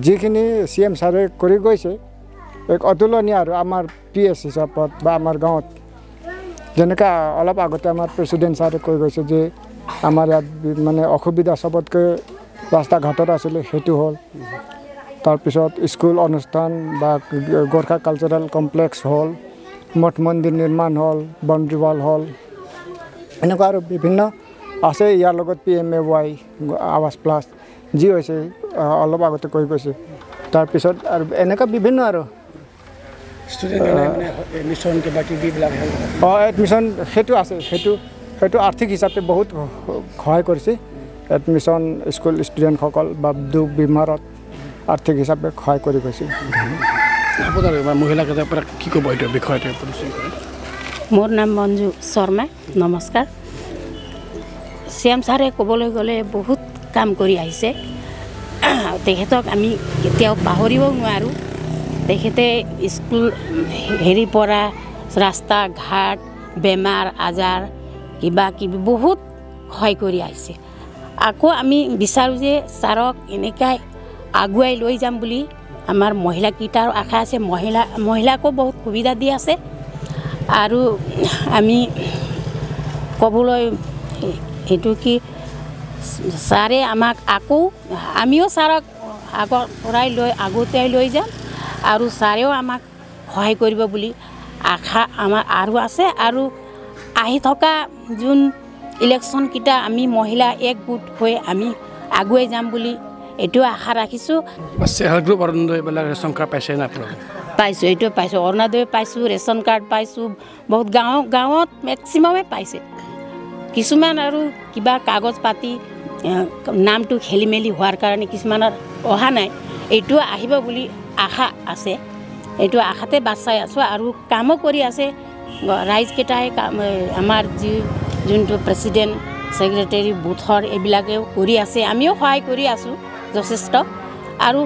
যিখিনি সিএম সাৰে কৰি গৈছে এক অতুলনীয় আৰু আমাৰ পিএস হিচাপত বা আমাৰ গাঁৱত যেনেকৈ অলপ আগতে আমাৰ প্ৰেচিডেণ্ট সাৰে কৈ গৈছে যে আমাৰ ইয়াত মানে অসুবিধা সবতকৈ ৰাস্তা ঘাটত আছিলে সেইটো হ'ল তাৰপিছত স্কুল অনুষ্ঠান বা গোৰ্খা কালচাৰেল কমপ্লেক্স হ'ল মঠ মন্দিৰ নিৰ্মাণ হ'ল বাউণ্ডাৰী ৱাল হ'ল এনেকুৱা আৰু বিভিন্ন আছে ইয়াৰ লগত PMAY আৱাস প্লাছ যি হৈছে অলপ আগতে কৈ গৈছে তাৰপিছত আৰু এনেকুৱা বিভিন্ন আৰু এডমিশ্যন কিবা কিবিবিলাক এডমিশ্যন সেইটো আছে সেইটো আৰ্থিক হিচাপে বহুত সহায় কৰিছে এডমিশ্যন স্কুল ষ্টুডেণ্টসকল বা দুখ বেমাৰত আৰ্থিক হিচাপে সহায় কৰি গৈছে আপোনাৰ মহিলাকেইটাৰ পৰা কি ক'ব এইটো বিষয়টো মোৰ নাম মঞ্জু শৰ্মা নমস্কাৰ সিএম সাৰে ক'বলৈ গ'লে বহুত কাম কৰি আহিছে তেখেতক আমি কেতিয়াও পাহৰিব নোৱাৰোঁ তেখেতে স্কুল হেৰিৰ পৰা ৰাস্তা ঘাট বেমাৰ আজাৰ কিবা কিবি বহুত সহায় কৰি আহিছে আকৌ আমি বিচাৰোঁ যে ছাৰক এনেকৈ আগুৱাই লৈ যাম বুলি আমাৰ মহিলাকেইটাৰ আশা আছে মহিলাকো বহুত সুবিধা দি আছে আৰু আমি ক'বলৈ এইটো কি ছাৰে আমাক আকৌ আমিও ছাৰক আগৰ পৰাই আগতেই লৈ যাম আৰু ছাৰেও আমাক সহায় কৰিব বুলি আশা আমাৰ আৰু আছে আৰু আহি থকা যোন ইলেকশ্যনকেইটা আমি মহিলা একগোট হৈ আমি আগুৱাই যাম বুলি এইটো আশা ৰাখিছোঁ চেল্ফ গ্ৰুপ অৰুণোদয় এইবিলাক ৰেচন কাৰ্ড পাইছে না আপোনালোকে পাইছোঁ এইটো পাইছোঁ অৰুণোদয় পাইছোঁ ৰেচন কাৰ্ড পাইছোঁ বহুত গাঁৱত মেক্সিমামে পাইছে কিছুমান আৰু কিবা কাগজ পাতি নামটো খেলি মেলি হোৱাৰ কাৰণে কিছুমানৰ অহা নাই এইটো আহিব বুলি আশা আছে এইটো আশাতে বাচাই আছোঁ আৰু কামো কৰি আছে ৰাইজকেইটাই আমাৰ যোনটো প্ৰেচিডেণ্ট ছেক্ৰেটাৰী বুথৰ এইবিলাকেও কৰি আছে আমিও সহায় কৰি আছোঁ যথেষ্ট আৰু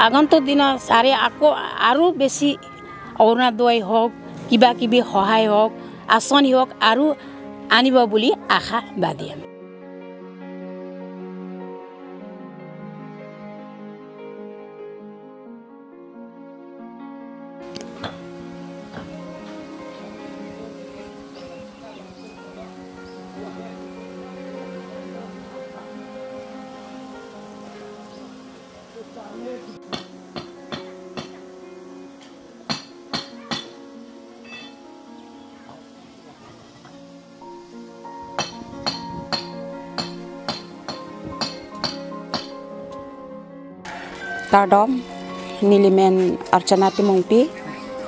আগন্তুক দিনত ছাৰে আকৌ আৰু বেছি অৰুণোদয় হওক কিবা কিবি সহায় হওক আঁচনি হওক আৰু আনিব বুলি আশাবাদী আমি Kardom nilimen archana timongpi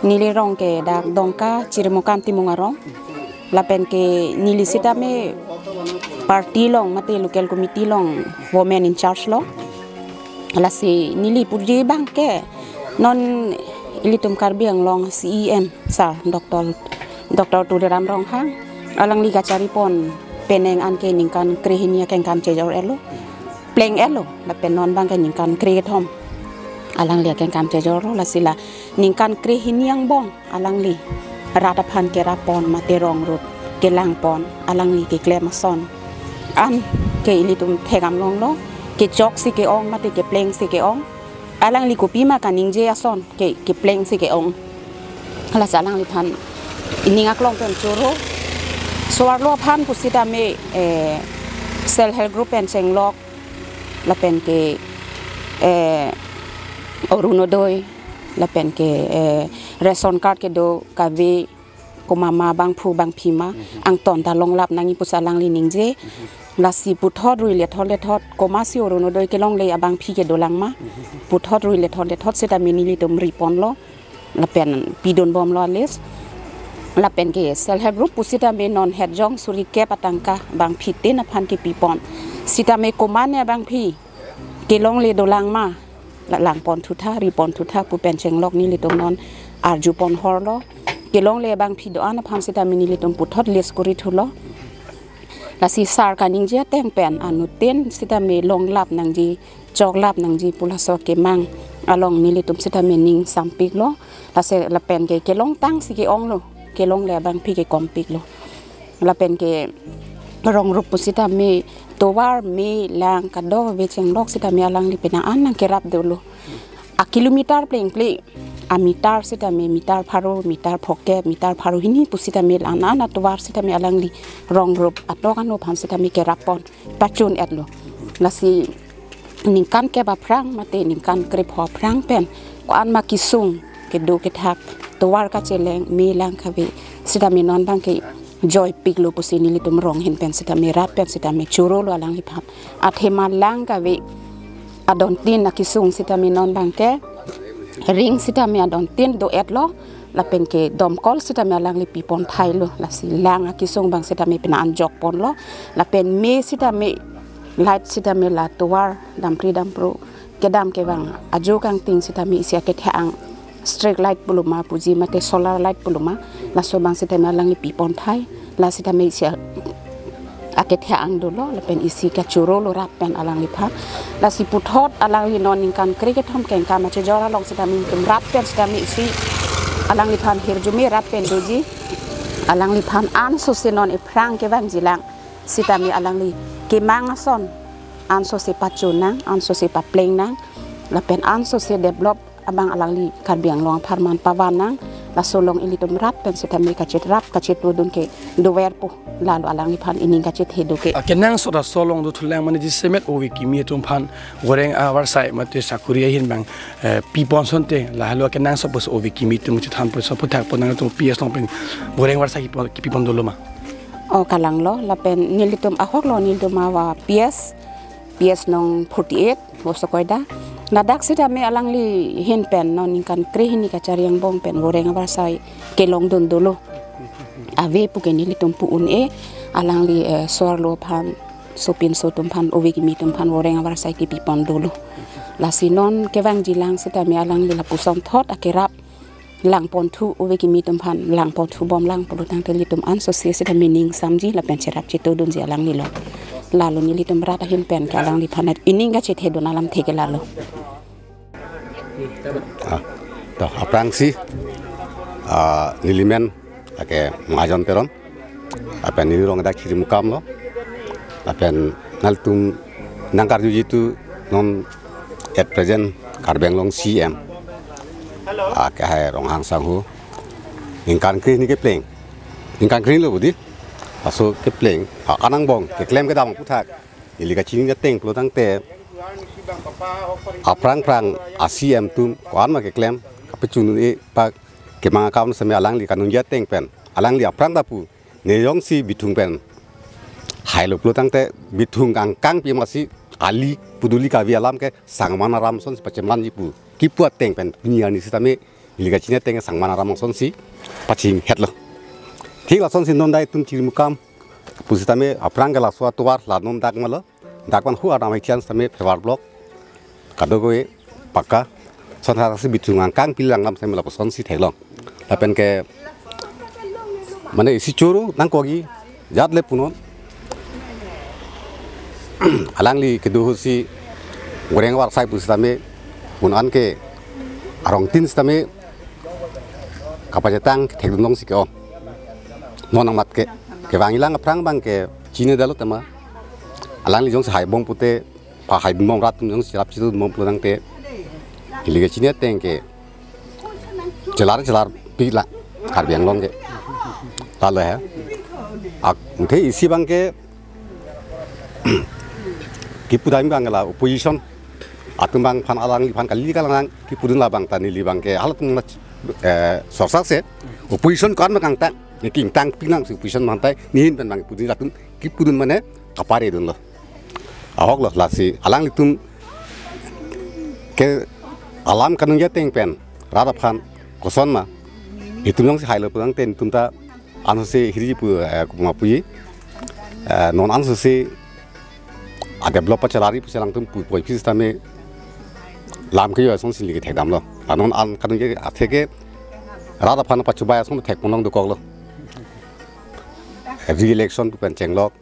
nilirong ke dak dongka cirimukam timungarong lapen ke nilisita me party long mate local committee long women in charge long lasi nili purji bangke non ilitum karbiang long CEM sar Dr. Tuliram Ronghang alang liga caripon peneng anke ningkan krehinia kengkam cejor elo pleng elo lapen non bangke ningkan kreatom alang li akan kam cejoro la sila ningkan krehiniang bong alang li ratapan kerapon materong rut kelang pon alang li ke klemason an ke ilitum thegam long lo ke chok si ke ong mate ke pleng si ke ong alang li kopi ma kaning je ason ke pleng si ke ong la salang li phan iningak long pen choro swarlo phan pusita me self help group en senglok la pen ke Orunodoi lapen ke reson card ke do kabe komama bang phu bang phima ang ton ta long lap nangi pusalang li ningje lasi puthot rui le thot komasi orunodoi ke long le abang phi ke dolang ma puthot rui le thot seta minili tum ripon lo la pen pidon bom lo les la pen ke self help group pusita me non head jong suri ke patangka bang phite na phan ke pipon sita me komane bang phi ke long le dolang ma la lang pon thutha ri pon thutha pu pen cheng lok ni le tom non arju pon hor lo ke long le bang phi do an phan sita me ni le tom puthot les kori thulo la si sar ka ning je teng pen anu ten sita me long lap nang ji jok lap nang ji pula so ke mang along ni le tom sita me ning sampik lo la se la pen ke long tang si ke ong lo ke long le bang phi ke kompik lo la pen ke rong rup pusita me towar me lang kado ve cheng lok sita me alang li pena an nang kerap dulu a kilometer pleng ple a mitar sita me mitar pharo mitar phoke mitar pharo hini pusita me ana na towar sita me alang li rong rup atok anu phan sita me kerap pon pachun etlo lasi ningkan ke ba prang mate ningkan krip ho prang pen ko an ma kisung ke do ke thak towar ka cheleng me lang khabe sita me non bang ke joy piglo pusini li tum rong hin pen sita me rap pen sita me churo lo alang li phat athema lang ka ve adon tin na kisung sita me non bang ke ring sita me adon tin do etlo la pen ke dom kol sita me alang li pipon thai lo la si lang kisung bang sita me pina an jok pon lo la pen me sita me light sita me la towar dam pri dam pro ke dam ke bang ajo kang ting sita me sia ke thang street light puluma puji mate solar light puluma la so bang sita me alang li pipon thai la sita me sia aket hang do lo la pen isi ka churo lo rap pen alang li pha la si puthot alang li non kan cricket thom ken ka ma che jora long sita me tum rap pen sita me isi alang li phan her jume rap pen doji alang li phan an so se non e prang ke bang jilang sita me alang li ke mang son an so se pachunang an so se pa pleng nang la pen an so se develop abang alang li karbiang long parman pawanang la solong ili tum rap pen sita me ka chet rap ka chet dun ke do wer po lalu alang li phan ini ka chet hedo ke kenang so da solong do thulang mane ji semet o wi ki mi tum phan goreng awar sai mate sakuria hin bang pipon sonte la halo kenang so bos o wi ki mi tum chu tham po so puthak ponang tum ps long pen goreng war sai ki pipon do loma o kalang lo la pen nilitum ahok lo nilitum wa ps nong 48 bo so koida nadak sita me alang li hin pen non kan kre hini ka chariang bong pen goreng war sai ke long dun dolo ave pu ke nilitum pu un e alang li sor lo phan sopin so tum phan owe ki mi tum phan goreng war sai ki pipon dolo la sinon ke wang jilang sita me alang li la pu som thot akerap lang pon thu owe ki mi tum phan lang pon thu bom lang polu tang teli tum an so se sita meaning samji la pen cherap chito dun ji alang li lo lalu ni litum rat hin pen ka lang li phanat ining ga chet hedon alam theke lalo to aprang si nilimen ake ngajon peron apen ni rong da kirim kam lo apen naltum nangkar juji tu non at present karbeng long cm ake hai rong hang sang hu ingkan kri ni ke pleng ingkan kri lo budi aso ke pleng anang bong ke klem ke dam puthak ili ka chini ga teng plo tang te aprang prang acm tum kwan ma ke klem ka pechun e pa ke manga kam same alang li kanung ya teng pen alang li aprang da pu ne yong si bitung pen hai lo plo tang te bitung kang pi ma si ali puduli ka wi alam ke sangmana ram son pachemlan ji pu ki pu teng pen dunia ni sitame ili ka chini teng sangmana ram son si paching het lo ठीक Larsen सिन known दाय तुम चिरमु काम पुसितामे अप्रांग गला सवा तोवार लानोन दाग मल दागवन who आदाम इथियान समे फेवार block कादोगोए पक्का सनहारासि बिथुंगां कांग पिलां नाम समे लपसन सि थैलं लापेन के माने इसी चोरो नांकोगी जादले पुनो आलांगली के दोहसि गोरेंग वार साइ पुसितामे उनान के आरंग तिन समे कापाजतां थेगदुनों सिको nonang mat ke wangilang aprang bang ke chine dalu tama alang li jong sai bong pute pa hai bong rat tum jong sirap chitu mong pulang te ilige chine teng ke jelar pila karbiang long ke lalu ya ak mungkin isi bang ke kipudami bang la opposition atum bang pan alang li pan kali kalang kipudun la bang tani li bang ke halatung sorsak se opposition kan bang ta king tang pinang su pusion mantai nihin pen bang pudin latum ki pudun mane kapare dun lo ahok lo lasi alang litum ke alam kanung ya teng pen rada phan koson ma itu yang si highlight pedang ten tumta anu si hiri pu kumapui non anu si ada developer celari pu selang tum pu sistem lam ke yo song sin li ke thek dam lo non an kan ke atheke rada phan pa chuba song thek ponong do kok lo re-election pu pen chenglok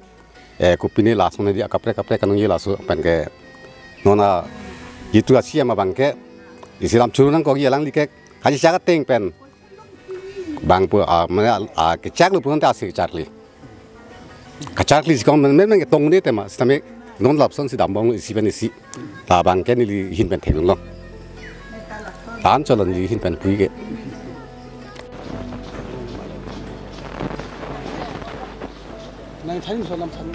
kupini la song ne dia kapre kan ye la su pen ke nona itu asia ma bangke isilam churunang ko ye lang li ke haji jaga teng pen bang pu mana kecak lu pun tak asik kecak li sekarang memang ketong ni tema, tapi non lapson si dambang isi pen isi, tabang kan ni hin pen tenung lo, tan jalan ni hin pen pui ke. Nang thani solam thani.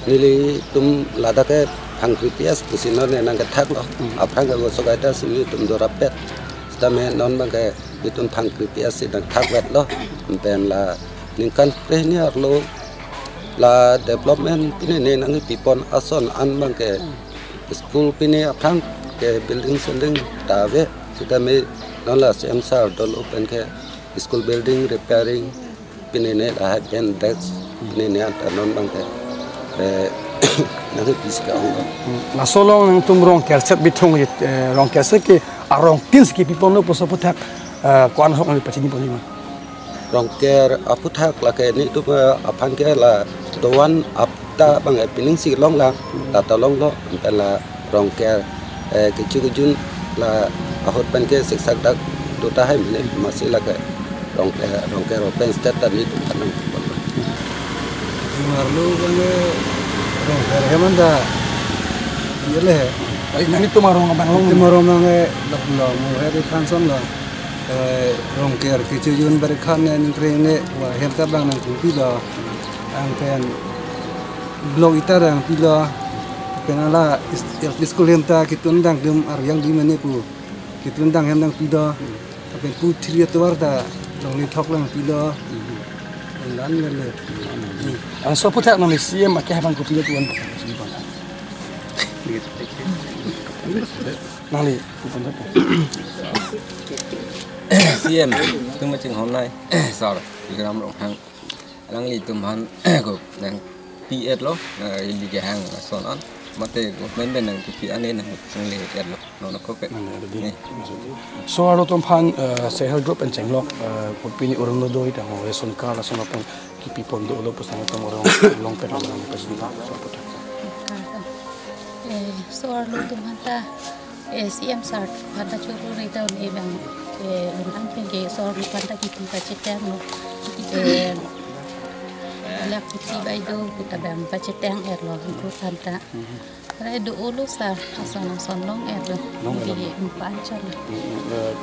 Nili tum lada ke hang kritias kusinor ne nang kathak lo aprang ga gosok ada sini tum dorapet stame non bang ke itum hang kritias sidang thak wet lo pen la lingkan prehni arlo la development pini ne nang pipon ason an bang ke school pini aprang ke building sending tawe stame non la semsar dol open ke school building repairing pini ne la pen desk pini ne non bang ke nanti bisa orang. Na solong yang tum rong kerset bitung rong kerset ke arong tin ski pipon lo poso putak kuan hok ngi pacini poni ma. Rong ker aputak la ke ni tu apan ke la doan apta bang pining si long la tolong lo la rong ker kecil la ahot pan ke seksak dak tu tahai ni masih la ke rong ker open state tadi tu kan. Marlo kan heman dah dia leh. Ini tu marong abang long. Itu marong mangai long hari kanson lah. Rong ker kecujun berkan ni kering wah herta bang nang pila angken blog ita yang pila penala iskul henta kitundang dem aryang di mana pu kitundang hentang pila tapi pu tiri tuar dah long ni thok lang pila lan le Ang so putak nang siam makai habang kopi tu kan. Nali, kupon apa? Siam, tu macam hôm nay, sao rồi? Thì làm rộng hàng, đang đi tụm hắn, có đang PS lo, đi cái hàng son on, mà thế có bên bên đang cái anh nên đang đi cái lo, nó có cái. So alo tụm han sehel group and chenglok, kopi ni orang nodoi dah mau son car la son apa kipi pon do lo pasang tong orang long pen orang pas ni so putak. So alo tụm han ta siam sart handa churu ri taun e bang lunang pengge so ri handa kipi pacetang lo. Lak kipi bai do kita bang pacetang lo ko handa. Rai do ulu sa son long lo. Di empat cal.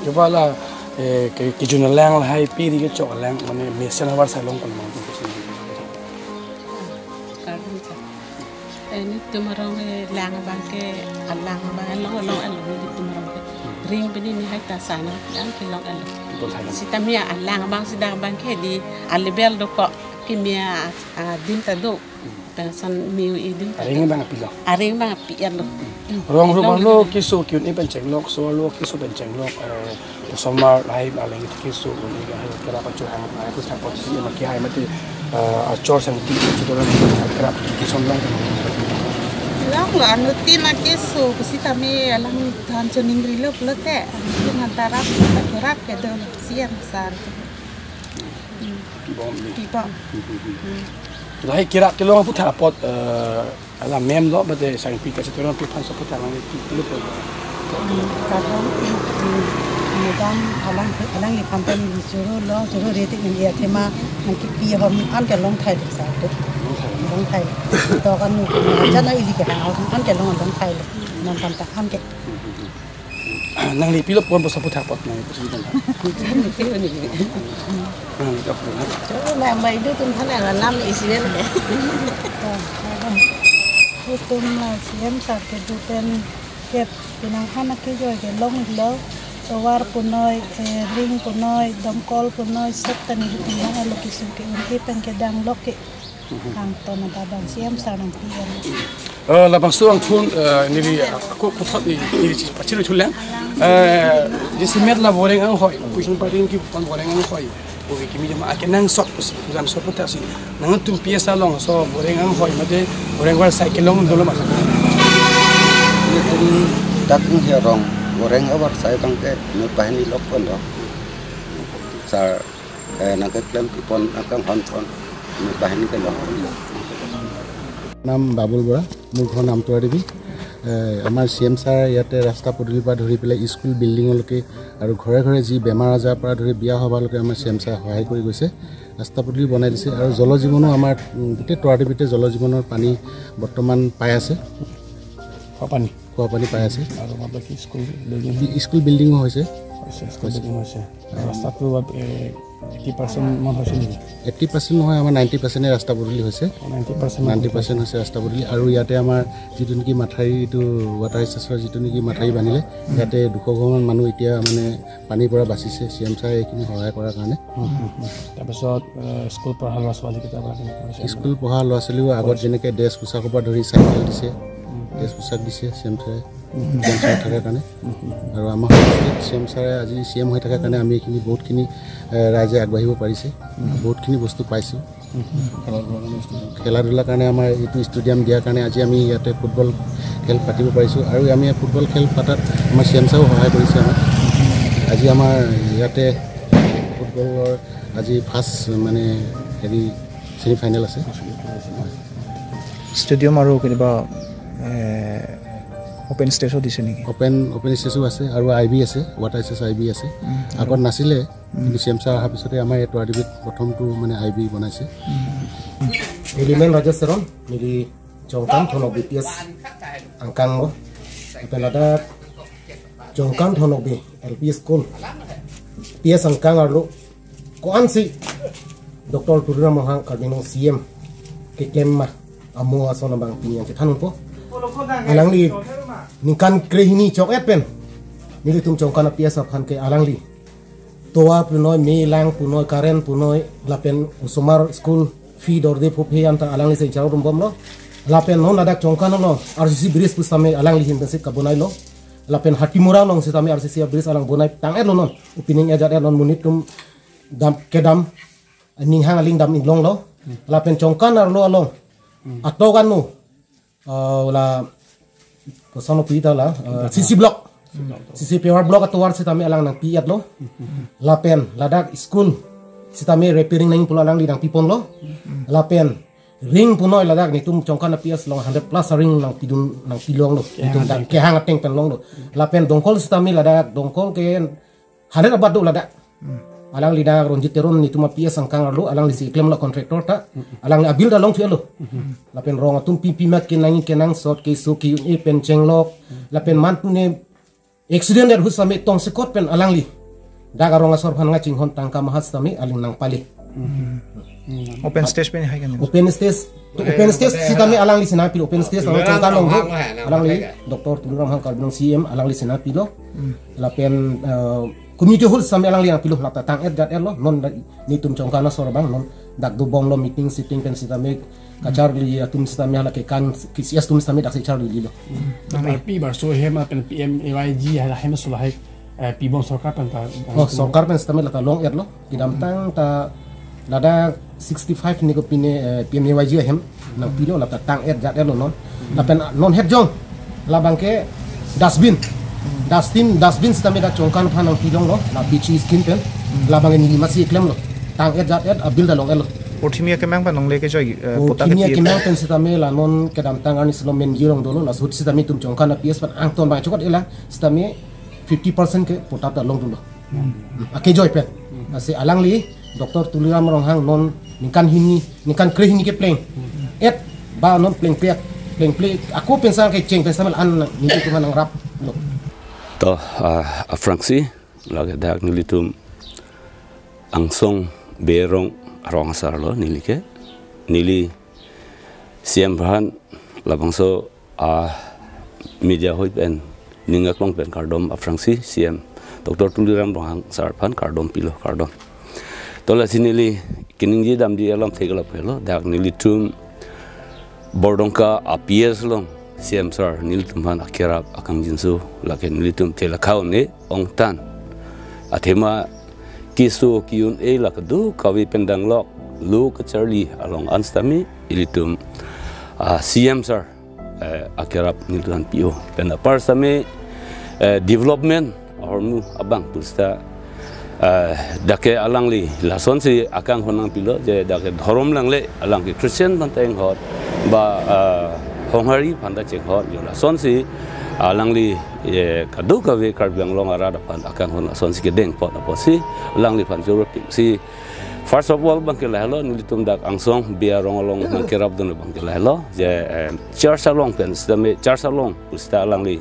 Coba lah ke jurnal lang lah hai pi di ke cok lang mana mesin awal saya long kan mau tu sini. Ini tu marong lang abang ke alang abang long di tu marong ke ring bini ni hai ta sana dan ke long si tamia alang abang sidang abang ke di alibel do ko kimia din ta do san miu idin Aring bang pila. Aring bang pian lo. Rong rumah lo kisu kiun ni penceng lok so lo kisu penceng lok somar hai alang itu kisu ni kira pacu hang itu sampai posisi yang makai hai mati acor sang ti itu orang kerap kisu long. Lang lo anu ti na kisu kusi kami alang tan cuning rilo pelote itu ngantara kerak ke do siam sar. Tiba. Lahir kira kelong putar pot alam mem lo bade sang pi kasi orang pi pan so putar lang pi lu po. Kadang mudah alang li kampen juru reti ni ya tema nanti pi hom an ke long thai sa tu. Long thai. To kan jana ili ke an ke long thai non tan ta am ke. Nang li pi lu pon so putar pot nang pusi tan. Làm vậy đứa tôi thấy là năm isi đấy. Tôi là xem sạch cái tôi tên Kep pinang hana ke joy ke long lo tawar punoi ring punoi domkol punoi sekta ni tinggal lokasi ke unti pen ke dang loke ang to na babang siam sarang pian labang suang thun nili aku putat nili pacil thulang jisimet la boreng ang hoi pusin paring ki pan boreng ang hoi ubi kimi jama akenang sot pusi jam sot putasi nang tum piesa long so boreng ang hoi mate boreng war cycle long dolo mas Dakung herong goreng awak saya bangke nupahini lokon do sar nak klaim kipon akang honpon nupahini ke lokon নাম বাবুল বৰা মোৰ ঘৰ নামটোৱা দেৱী আমাৰ CM sir ইয়াতে ৰাস্তা পদূলিৰ পৰা ধৰি পেলাই স্কুল বিল্ডিঙলৈকে আৰু ঘৰে ঘৰে যি বেমাৰ আজাৰৰ পৰা ধৰি বিয়া সভালৈকে আমাৰ CM ছাৰে সহায় কৰি গৈছে ৰাস্তা পদূলি বনাই দিছে আৰু জলজীৱনো আমাৰ গোটেই তোৱা দেৱীতে জলজীৱনৰ পানী বৰ্তমান পাই আছে খোৱা পানী পাই আছে আৰু বাকী স্কুল বিল্ডিং হৈছে ৰাস্তাটো 80% মান হৈছে নেকি 80% নহয় আমাৰ 90% ৰাস্তা পদূলি হৈছে 90% হৈছে ৰাস্তা পদূলি আৰু ইয়াতে আমাৰ যিটো নেকি মাথাৰিটো ৱাটাৰ ষ্টেচনৰ যিটো নেকি মাথাৰি বান্ধিলে ইয়াতে 200 ঘৰমান মানুহ এতিয়া মানে পানীৰ পৰা বাচিছে CM ছাৰে এইখিনি সহায় কৰাৰ কাৰণে তাৰপিছত স্কুল পঢ়া ল'ৰা ছোৱালী কেইটা স্কুল পঢ়া ল'ৰা ছোৱালীও আগত যেনেকৈ ড্ৰেছ পোছাকৰ পৰা ধৰি চাইকেল দিছে ড্ৰেছ পোছাক দিছে CM ছাৰে থকাৰ কাৰণে আৰু আমাৰ CM ছাৰে আজি CM হৈ থকাৰ কাৰণে আমি এইখিনি বহুতখিনি ৰাইজে আগবাঢ়িব পাৰিছে বহুতখিনি বস্তু পাইছোঁ খেলা ধূলাৰ কাৰণে আমাৰ এইটো ষ্টেডিয়াম দিয়াৰ কাৰণে আজি আমি ইয়াতে ফুটবল খেল পাতিব পাৰিছোঁ আৰু আমি ফুটবল খেল পাতাত আমাৰ CM ছাৰেও সহায় কৰিছে আমাক আজি আমাৰ ইয়াতে ফুটবলৰ আজি ফাৰ্ষ্ট মানে হেৰি ছেমি ফাইনেল আছে ষ্টেডিয়াম আৰু কিবা ওপেন ষ্টেজও দিছে নেকি ওপেন ষ্টেজও আছে আৰু IB আছে ৱাটাৰ ষ্টেজ IB আছে আগত নাছিলে কিন্তু CM ছাৰ অহাৰ পিছতে আমাৰ এই তোৱাদিবিত প্ৰথমটো মানে IB বনাইছে এলিমেণ্ট ৰাজেশ্বৰম মিলি জংকান ধনক BPS আংকাং পেলাদা জংকান ধনক বি LP স্কুল PS আংকাং আৰু কোৱানসি ডক্টৰ তুলুৰাম মহাং কাৰ্বিনো CM ke kemma amo asona bang pinyang ke thanun po alangli ningkan krehini choket pen nili tum chongkana piasa phan ke alangli towa punoi me lang punoi karen punoi lapen usumar school fee dorde phe anta alangli se jaru bom lo lapen non ladak chongkana lo RCC bridge pusame alangli hin se kabonai lo lapen hatimura long se tame RCC bridge alang bonai tang et lo non opening ejat et non munitum dam kedam ning hang aling dam inglong lo lapen chongkana lo along atogan no la kosono pita la CC block CC power block atwar se tame alang nang piat lo lapen ladak school se tame repairing nang pula alang lidang pipon lo lapen ring punoi ladak ni tum chongkana PS long 100+ ring nang pidun nang pilong lo tum dak ke hang ateng pen long lo lapen dongkol se tame ladak dongkol ke 100 abad do ladak alang lida ronjit teron ni tuma PS angkang lo alang lisi claim la contractor ta alang abil da long thielo lapen rong atum pipi mat kenang sot ke so ki e pen chenglok lapen man pune accident der husame tong sekot pen alang li daga rong asor phan nga chinghon tangka mahas tami aling nang pali open stage pen hai kan open stage sitami alang li sina pil open stage long changka long alang li doktor tuluram hang karbinong CM alang li sina pilo lapen community hall sami alang liang piluh lata tang et gat lo non ni tum chongkana sorbang non dak du bom lo meeting sitting pen sitame kachar li atum sitame hala ke kan kisias tum sitame dak sichar li lo pi bar so hema pen PM AYG hala hema sulai pi bom sarkar pen ta sarkar pen sitame lata long et lo kidam tang ta lada 65 ni ko pine PM AYG hem nang pilo lata tang et gat lo non la pen non het jong la bangke dustbin sitame dak chongkan phanang pilong lo la bichi skin pen la bange ni masi klem lo tang et jat et abil da long elo Portimia kemang pa nong leke joy pota ke kemang pen sitame la non kedam tang ani slo men jirong dolo la sut sitame tum chongkan PS pan ang ton ba chokot ela sitame 50% ke pota ta long dolo ake joy pen ase alang li doktor tuliram rong hang non ningkan krehini ke pleng et ba non pleng play aku pensar ke cheng pensar an ni tu manang rap lo to a Francsi lagi dak nilitum angsong berong rong sarlo nilike nili CM Bhan labangso media hoi pen ningak long pen kardom afrangsi CM Dr. Tuliram Rohang Sarpan kardom pilo kardom tola sinili kiningji damji alam thegala pelo dak nilitum bordongka apies long CM sar nilitum han akirap akang jinsu laken nilitum telakau ne ongtan athema kisu kiun e lakadu kawi pendang lok lu kecharli along anstami ilitum CM sir akirap niltuan pio pen apar same development ormu abang pusta dake alangli lason si akang honang pilo je dake thorom langle alang ki Christian banteng hot ba honghari panda cheng hot yo lason si alangli kadu kawe karbang long ara dapan akang hon lason si kedeng pot aposi alangli pan joropi si first of all bangkil hello nilitum dak angsong bia rongolong nangkirap dun bangkil hello je church along pen stame church along pusta langli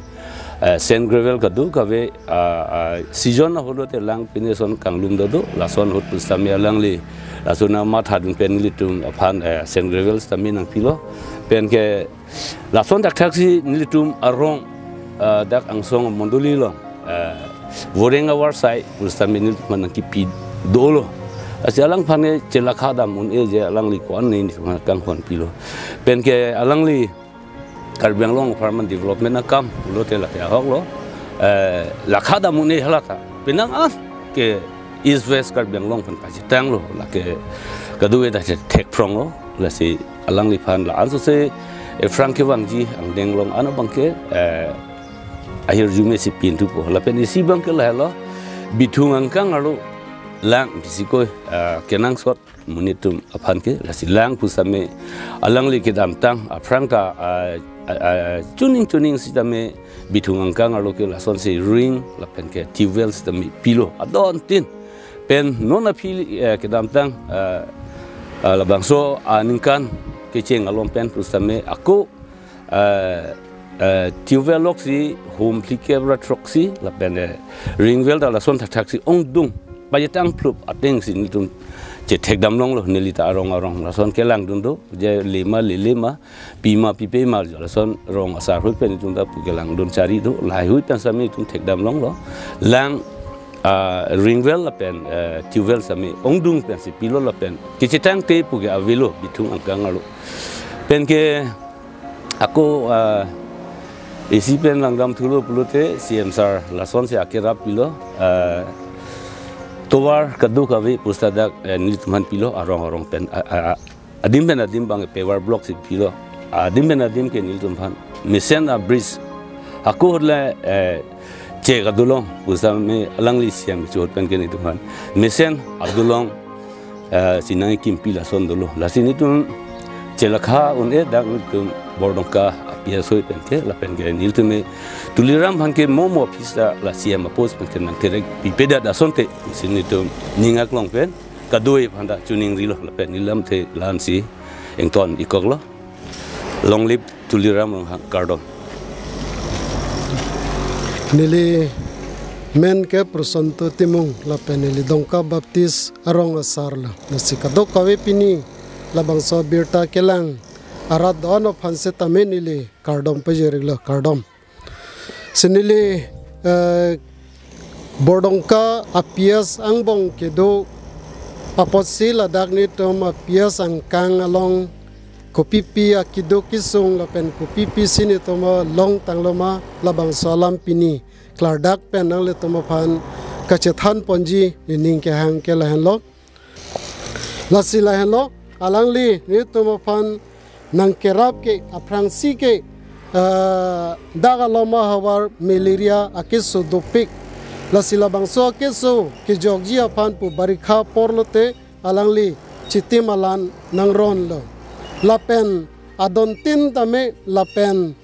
Saint Gravel kadu kawe season holo te lang pineson kanglum dodo lason hot pustame langli lasona mat hadun pen nilitum aphan Saint Gravel stame nang pilo pen ke lason dak taxi nilitum arong dak angsong monduli lo vorenga war sai pustame nilitum nang kipi dolo asi alang phane celakha dam un e je alang li kon ni kang khon pilo pen ke alang li Karbiang long farm development na kam lo te la ya hok lo lakha dam un e halata penang as ke east west Karbiang long phan pa tang lo la ke kadu e da tek prong lo la si alang li phan la an so se e frank wang ji ang deng long ano bang ke ahir jume si pintu po la pen si bang ke la lo bitung angkang alo lang bisiko kenang sot munitum aphan ke lasi lang pusame alang li kedam tang aprangka tuning sitame bitung angkang alo ke lason se ring lapen ke tivels tami pilo adon tin pen nona pili kedam tang labangso aningkan keceng alom pen pusame aku tivelok si home plikebra troxi lapen ringvel da lason taksi ongdung Bayatang plup ateng sini tu cetek damlong loh nelita arong lason kelang tundu je lima pima pipe mal lason rong asar hui pen tundu kelang dun cari tu lai hui pen sami tu tek damlong loh lang ringwell pen tuvel sami ongdung pen si pilo pen kecetang te puge avilo bitung angkang alu pen ke aku isi pen langgam thulu pulute CMSR lason si akirap pilo Towar kadu kawi pustadak nilituman pilo arong pen adim bang pewar block si pilo adim ke nilituman misen bridge aku hodla che kadulong pusame alangli siam chot pen ke nilituman misen adulong sinang kim pila son dolo la sinitum chelakha un e dak nitum bordongka apia soi pen ke la pen ke niltume tuliram han ke momo pista la siam apos pen ke nang terek pipeda da sonte sinitum ningak long pen kadoi phanda chuning rilo la pen nilam the lansi engton ikoglo long lip tuliram kardom nili men ke prosanto timung la pen nili dongka baptis arong asarla nasikado kawe pini labang so birta kelang arat dono phanse tamenili kardom pajerigla kardom sinili bordongka apias angbong kedo aposi ladak ni tom apias angkang along kopipi akido kisung lapen kopipi sini toma long tangloma labang salam pini klardak penang le toma phan kachethan ponji lining ke hang ke lahen lo lasi lahen lo alangli ni toma phan nang kerap ke aprangsi ke daga loma hawar malaria akiso dopik la sila bangso akiso ke jogji apan pu barikha porlote alangli chitimalan nangron lo lapen adon tin tame lapen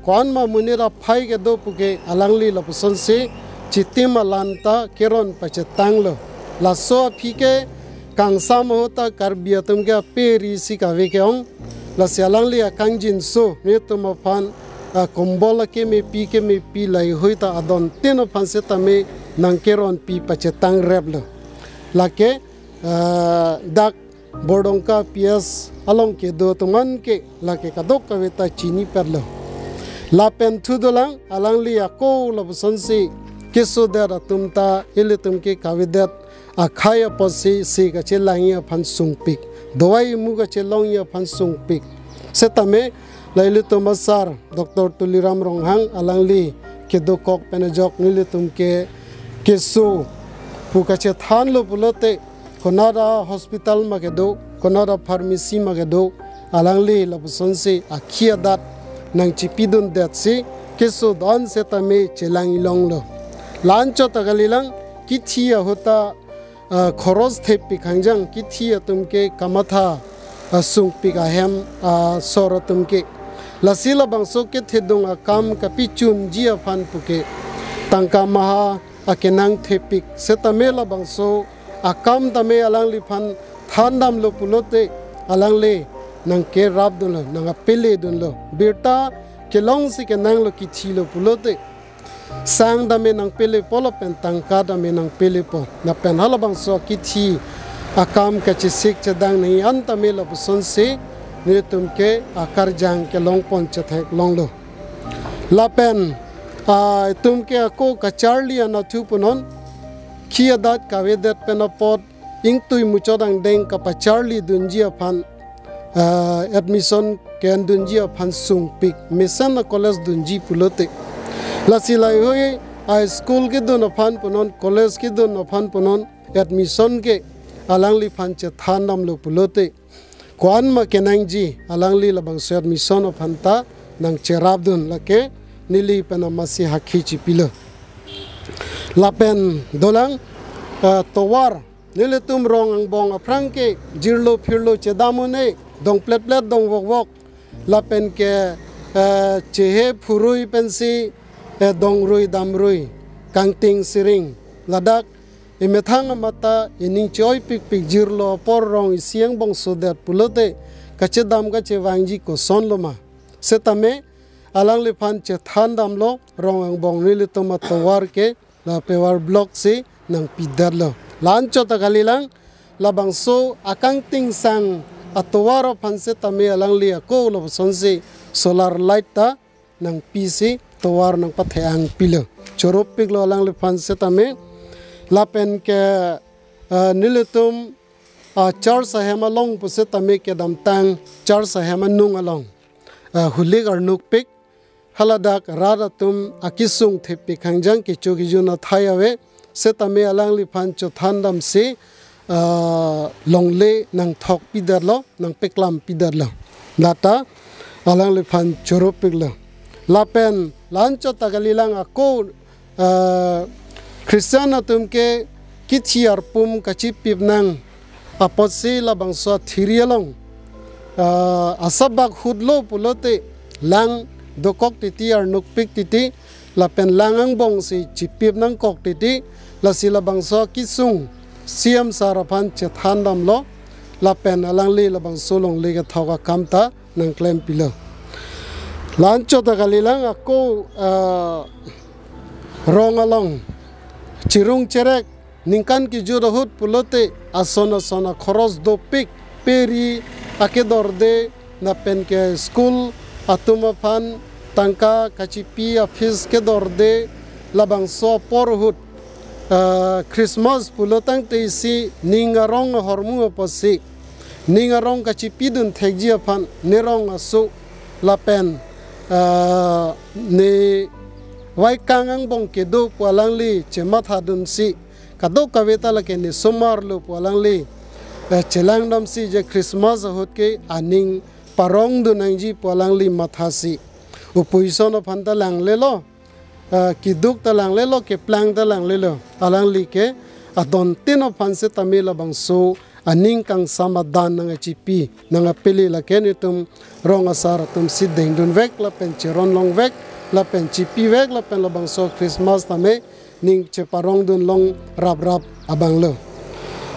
kon ma munira phai ke do puke alangli lapuson se chitimalan ta keron pachetang lo la so phike kang samota karbiatum ga peri sikawe ke ong la sialang li kangjin so ne tuma phan kombola ke me pi lai hoita adon teno phan se tame nangkeron pi pachetang reblo la ke dak bordongka ps along ke do tuman ke la ke kadok kaweta chini perlo la pen thu dolang alang li ako la buson si kisu der atum ta ilitum ke kavidet akhaya posi si ka che langia phan sung pik dowai mu ka che longya phan sung pik setame lailitum masar Dr. Tuliram Ronghang alang li ke do kok penajok nilitum ke kisu puka che than lo pulote konada hospital magedo konada pharmacy magedo alang li la buson si akhia dat nang chipidun dat si kisu don setame chelang ilong lo lancho tagalilang kichia hota khoros thepi khangjang kichia tumke kamatha sung pika hem sora tumke lasila bangso ke thedung akam kapichun jia phan puke tangka maha akenang thepik setamela bangso akam tame alang li phan thandam lo pulote alang le nang ke rab dun lo nang apele dun lo birta kelong si ke nang lo kichi lo pulote sang dame nang pele polo pen tangka dame nang pele po na pen halabang so kichi akam ka chisik chadang nei antame lo buson se ne tumke akar jang ke long pon chathek long lo la pen tumke ako ka charli ana thu punon khia dat ka vedat penapot ingtui muchodang deng ka pa charli dunjia phan admission ken dunjia phan sung pik mission college dunji pulote lasilai hoi high school ke don phan punon college ke don phan punon admission ke alangli phan che thanam lo pulote kwan ma kenang ji alangli labang se admission phan ta nang cherab dun lake nili pena masi hakhi chi pilo lapen dolang towar nile tum rong ang bong aprang ke jirlo phirlo chedamone dong plet plet dong wok wok lapen ke chehe phurui pensi dong rui dam rui kangting siring ladak imethang mata ining choi pik pik jirlo por rong siang bong sodat pulote kache dam ka che wangji ko son loma setame alang le phan che than dam lo rong ang bong nile tum towar ke la pewar block se nang pidar lo lancho ta galilang labang so akang ting sang atowaro phanse tame alang lia ko lo sonse solar light ta nang pc towar nang pathang pilo chorop pik lo alang le phanse tame lapen ke niletum char sahema long puse tame ke dam tang char sahema nung along hulik ar nuk pik haladak radatum akisung thepi khangjang ke chogi juna thayawe setame alang li phan cho thandam se longle nang thok pidar lo nang peklam pidar lo data alang li phan choro piglo lapen lancho tagalilang ako Christiana tumke kichiar pum kachip pibnang aposi labang so thirialong asabak hudlo pulote lang dokok titi ar nukpik titi lapen langang bong si chipip nang kok titi lasila bangso kisung siam sarapan chethandam lo lapen alangli labang solong lega thoga kamta nang klem pilo lancho ta galilang ako rongalong chirung cherek ningkan ki jurahut pulote asona sona khoros do pik peri akedorde na pen ke school atuma phan tangka kachipi office ke dorde labang so porhut Christmas pulotang te si ningarong hormu posi ningarong kachipi dun thegji phan nerong asu lapen ne wai kangang bong ke do palangli chematha dun si kado kaveta la ke ne somar lo palangli chelang dam si je Christmas hot ke aning parong du nangji palangli mathasi upuison of hanta lang lelo kiduk talang lelo ke plang talang lelo alangli ke adon tino phanse tamila bangso aning kang samadan nang chipi nang apeli la ke nitum rong asar tum sideng dun vek la pen cheron long vek la pen chipi vek la pen la bangso Christmas tame ning che parong dun long rap rap abang lo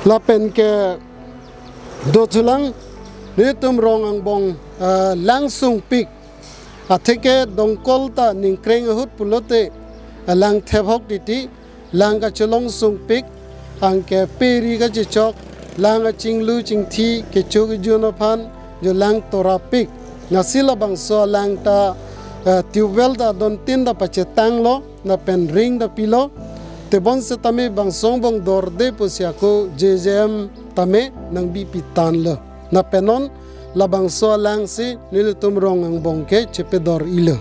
la pen ke do thulang nitum rong ang bong langsung pik atheke dongkol ta ningkreng hut pulote lang thebok titi lang ka cholong sung pik ang ke peri ka chok lang a chinglu chingthi ke chog juno phan jo lang tora pik nasila bangso lang ta tubewell da don tin da pache tang lo na pen ring da pilo te bon se tame bang song bong dor de posia ko JJM tame nang bi pitan lo na penon labang so lang si nilitum rong ang bongke chepe dor ilo